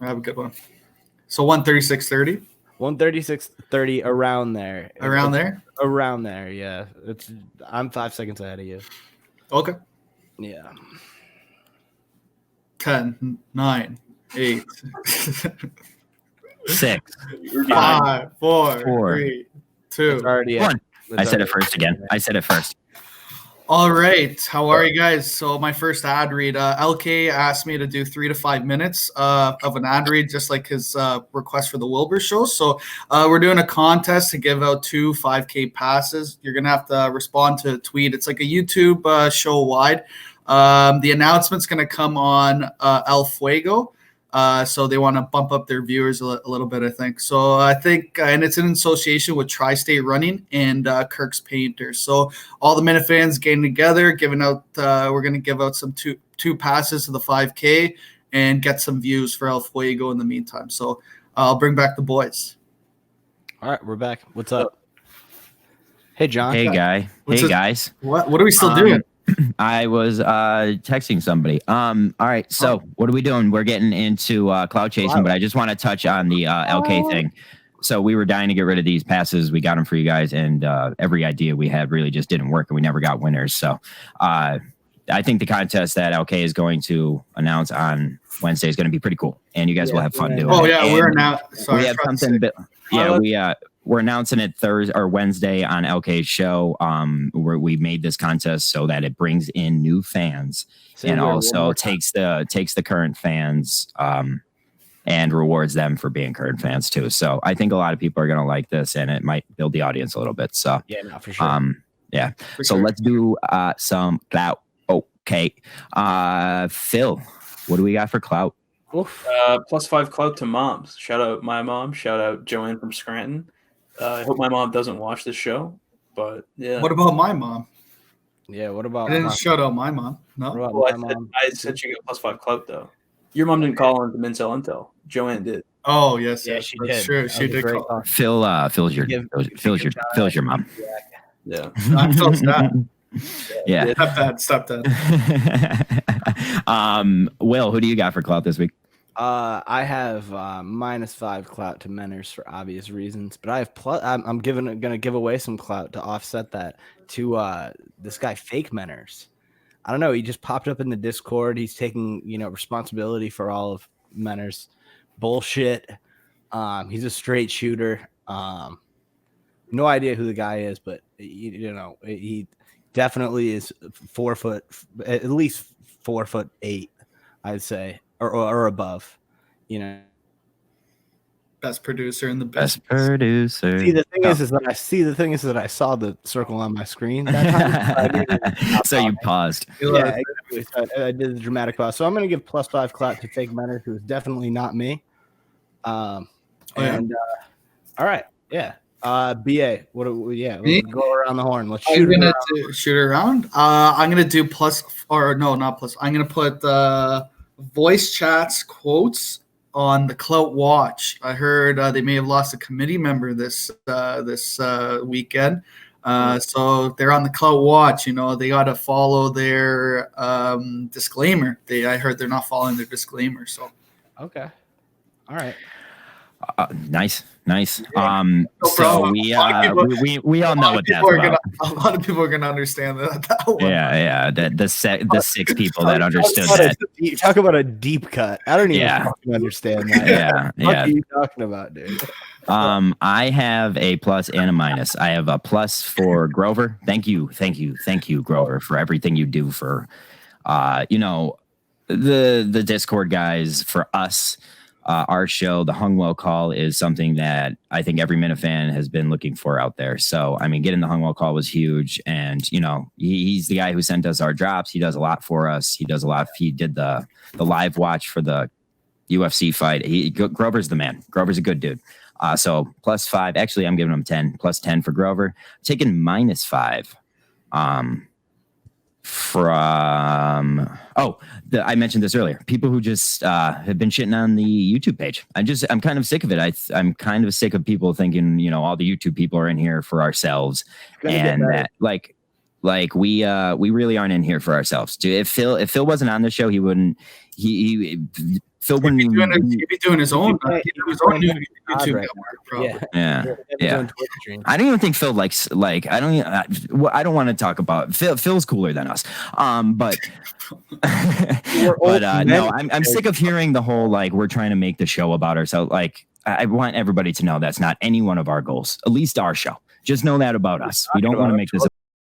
have a good one. So 136.30. 136.30 around there. Around there? Around there, yeah. I'm 5 seconds ahead of you. Okay. Yeah. 10, 9, 8, 6, 5, 4, 4. 3, 2. It's already 1. I said it first again. I said it first. All right. How are you guys? So my first ad read, LK asked me to do 3 to 5 minutes of an ad read, just like his request for the Wilbur show. So we're doing a contest to give out 2 5K passes. You're going to have to respond to a tweet. It's like a YouTube show wide. The announcement's going to come on El Fuego. So they want to bump up their viewers a little bit, I think. So I think, and it's in association with Tri-State Running and Kirk's Painters. So all the Minifans getting together, giving out. We're going to give out some two passes to the 5K and get some views for El Fuego in the meantime. So I'll bring back the boys. All right, we're back. What's up? Hey, John. Hey, guy. Hey, guys. What are we still doing? I was texting somebody. All right, so what are we doing? We're getting into cloud chasing, but I just want to touch on the LK thing. So we were dying to get rid of these passes. We got them for you guys, and every idea we had really just didn't work, and we never got winners. So I think the contest that LK is going to announce on Wednesday is going to be pretty cool, and you guys will have fun doing it. Oh, yeah, and we're now. Sorry, we have something. We're announcing it Thursday or Wednesday on LK's show. Where we made this contest so that it brings in new fans and also takes the current fans and rewards them for being current fans too. So I think a lot of people are gonna like this, and it might build the audience a little bit. So yeah, no, for sure. So let's do some clout. Okay, Phil, what do we got for clout? +5 clout to moms. Shout out my mom. Shout out Joanne from Scranton. I hope my mom doesn't watch this show, but yeah. What about my mom? Yeah, what about? I didn't shout out my mom. No. I said she got +5 clout though. Your mom didn't call on the Mincel Intel. Joanne did. Oh yes, yeah, she that's did. true. She did call. Phil's your mom. Yeah. I'm Phil's dad. Yeah. Stop that. Will, who do you got for clout this week? I have -5 clout to Menners for obvious reasons, but I have I'm gonna give away some clout to offset that to this guy Fake Menners. I don't know. He just popped up in the Discord. He's taking responsibility for all of Menners' bullshit. He's a straight shooter. No idea who the guy is, but he definitely is 4 foot, at least 4'8", I'd say. Or above, Best producer in the best producer. See, the thing is that I saw the circle on my screen that time. So you paused. Yeah, exactly. I did the dramatic pause. So I'm going to give +5 clout to Fake Menor, who is definitely not me. All right, yeah. BA, we'll go around the horn. Let's shoot around. Shoot around. I'm gonna do not plus. I'm gonna put voice chats quotes on the Clout Watch. I heard they may have lost a committee member this weekend. So they're on the Clout Watch. They got to follow their disclaimer. I heard they're not following their disclaimer. So okay, all right. Nice. So we all know what that's about. A lot of people are gonna understand that one. Yeah. The 6 people that understood that. You talk about a deep cut. I don't even fucking understand that. Yeah. What are you talking about, dude? I have a plus and a minus. I have a plus for Grover. Thank you, Grover, for everything you do for, the Discord guys, for us. Our show, the Hungwell Call, is something that I think every Minifan has been looking for out there. So, I mean, getting the Hungwell Call was huge. And, he's the guy who sent us our drops. He does a lot for us. He does a lot. He did the live watch for the UFC fight. Grover's the man. Grover's a good dude. So +5. Actually, I'm giving him 10. +10 for Grover. I'm taking -5. I mentioned this earlier. People who just have been shitting on the YouTube page. I'm kind of sick of it. I'm kind of sick of people thinking, all the YouTube people are in here for ourselves, and that we really aren't in here for ourselves. If Phil wasn't on the show, he wouldn't. He Phil wouldn't even. He'd be doing his own. YouTube network, probably. Yeah. I don't even think Phil likes. Like, I don't want to talk about Phil. Phil's cooler than us. But no, I'm sick of hearing the whole like we're trying to make the show about ourselves. Like, I want everybody to know that's not any one of our goals. At least our show. Just know that about us. We don't want to make this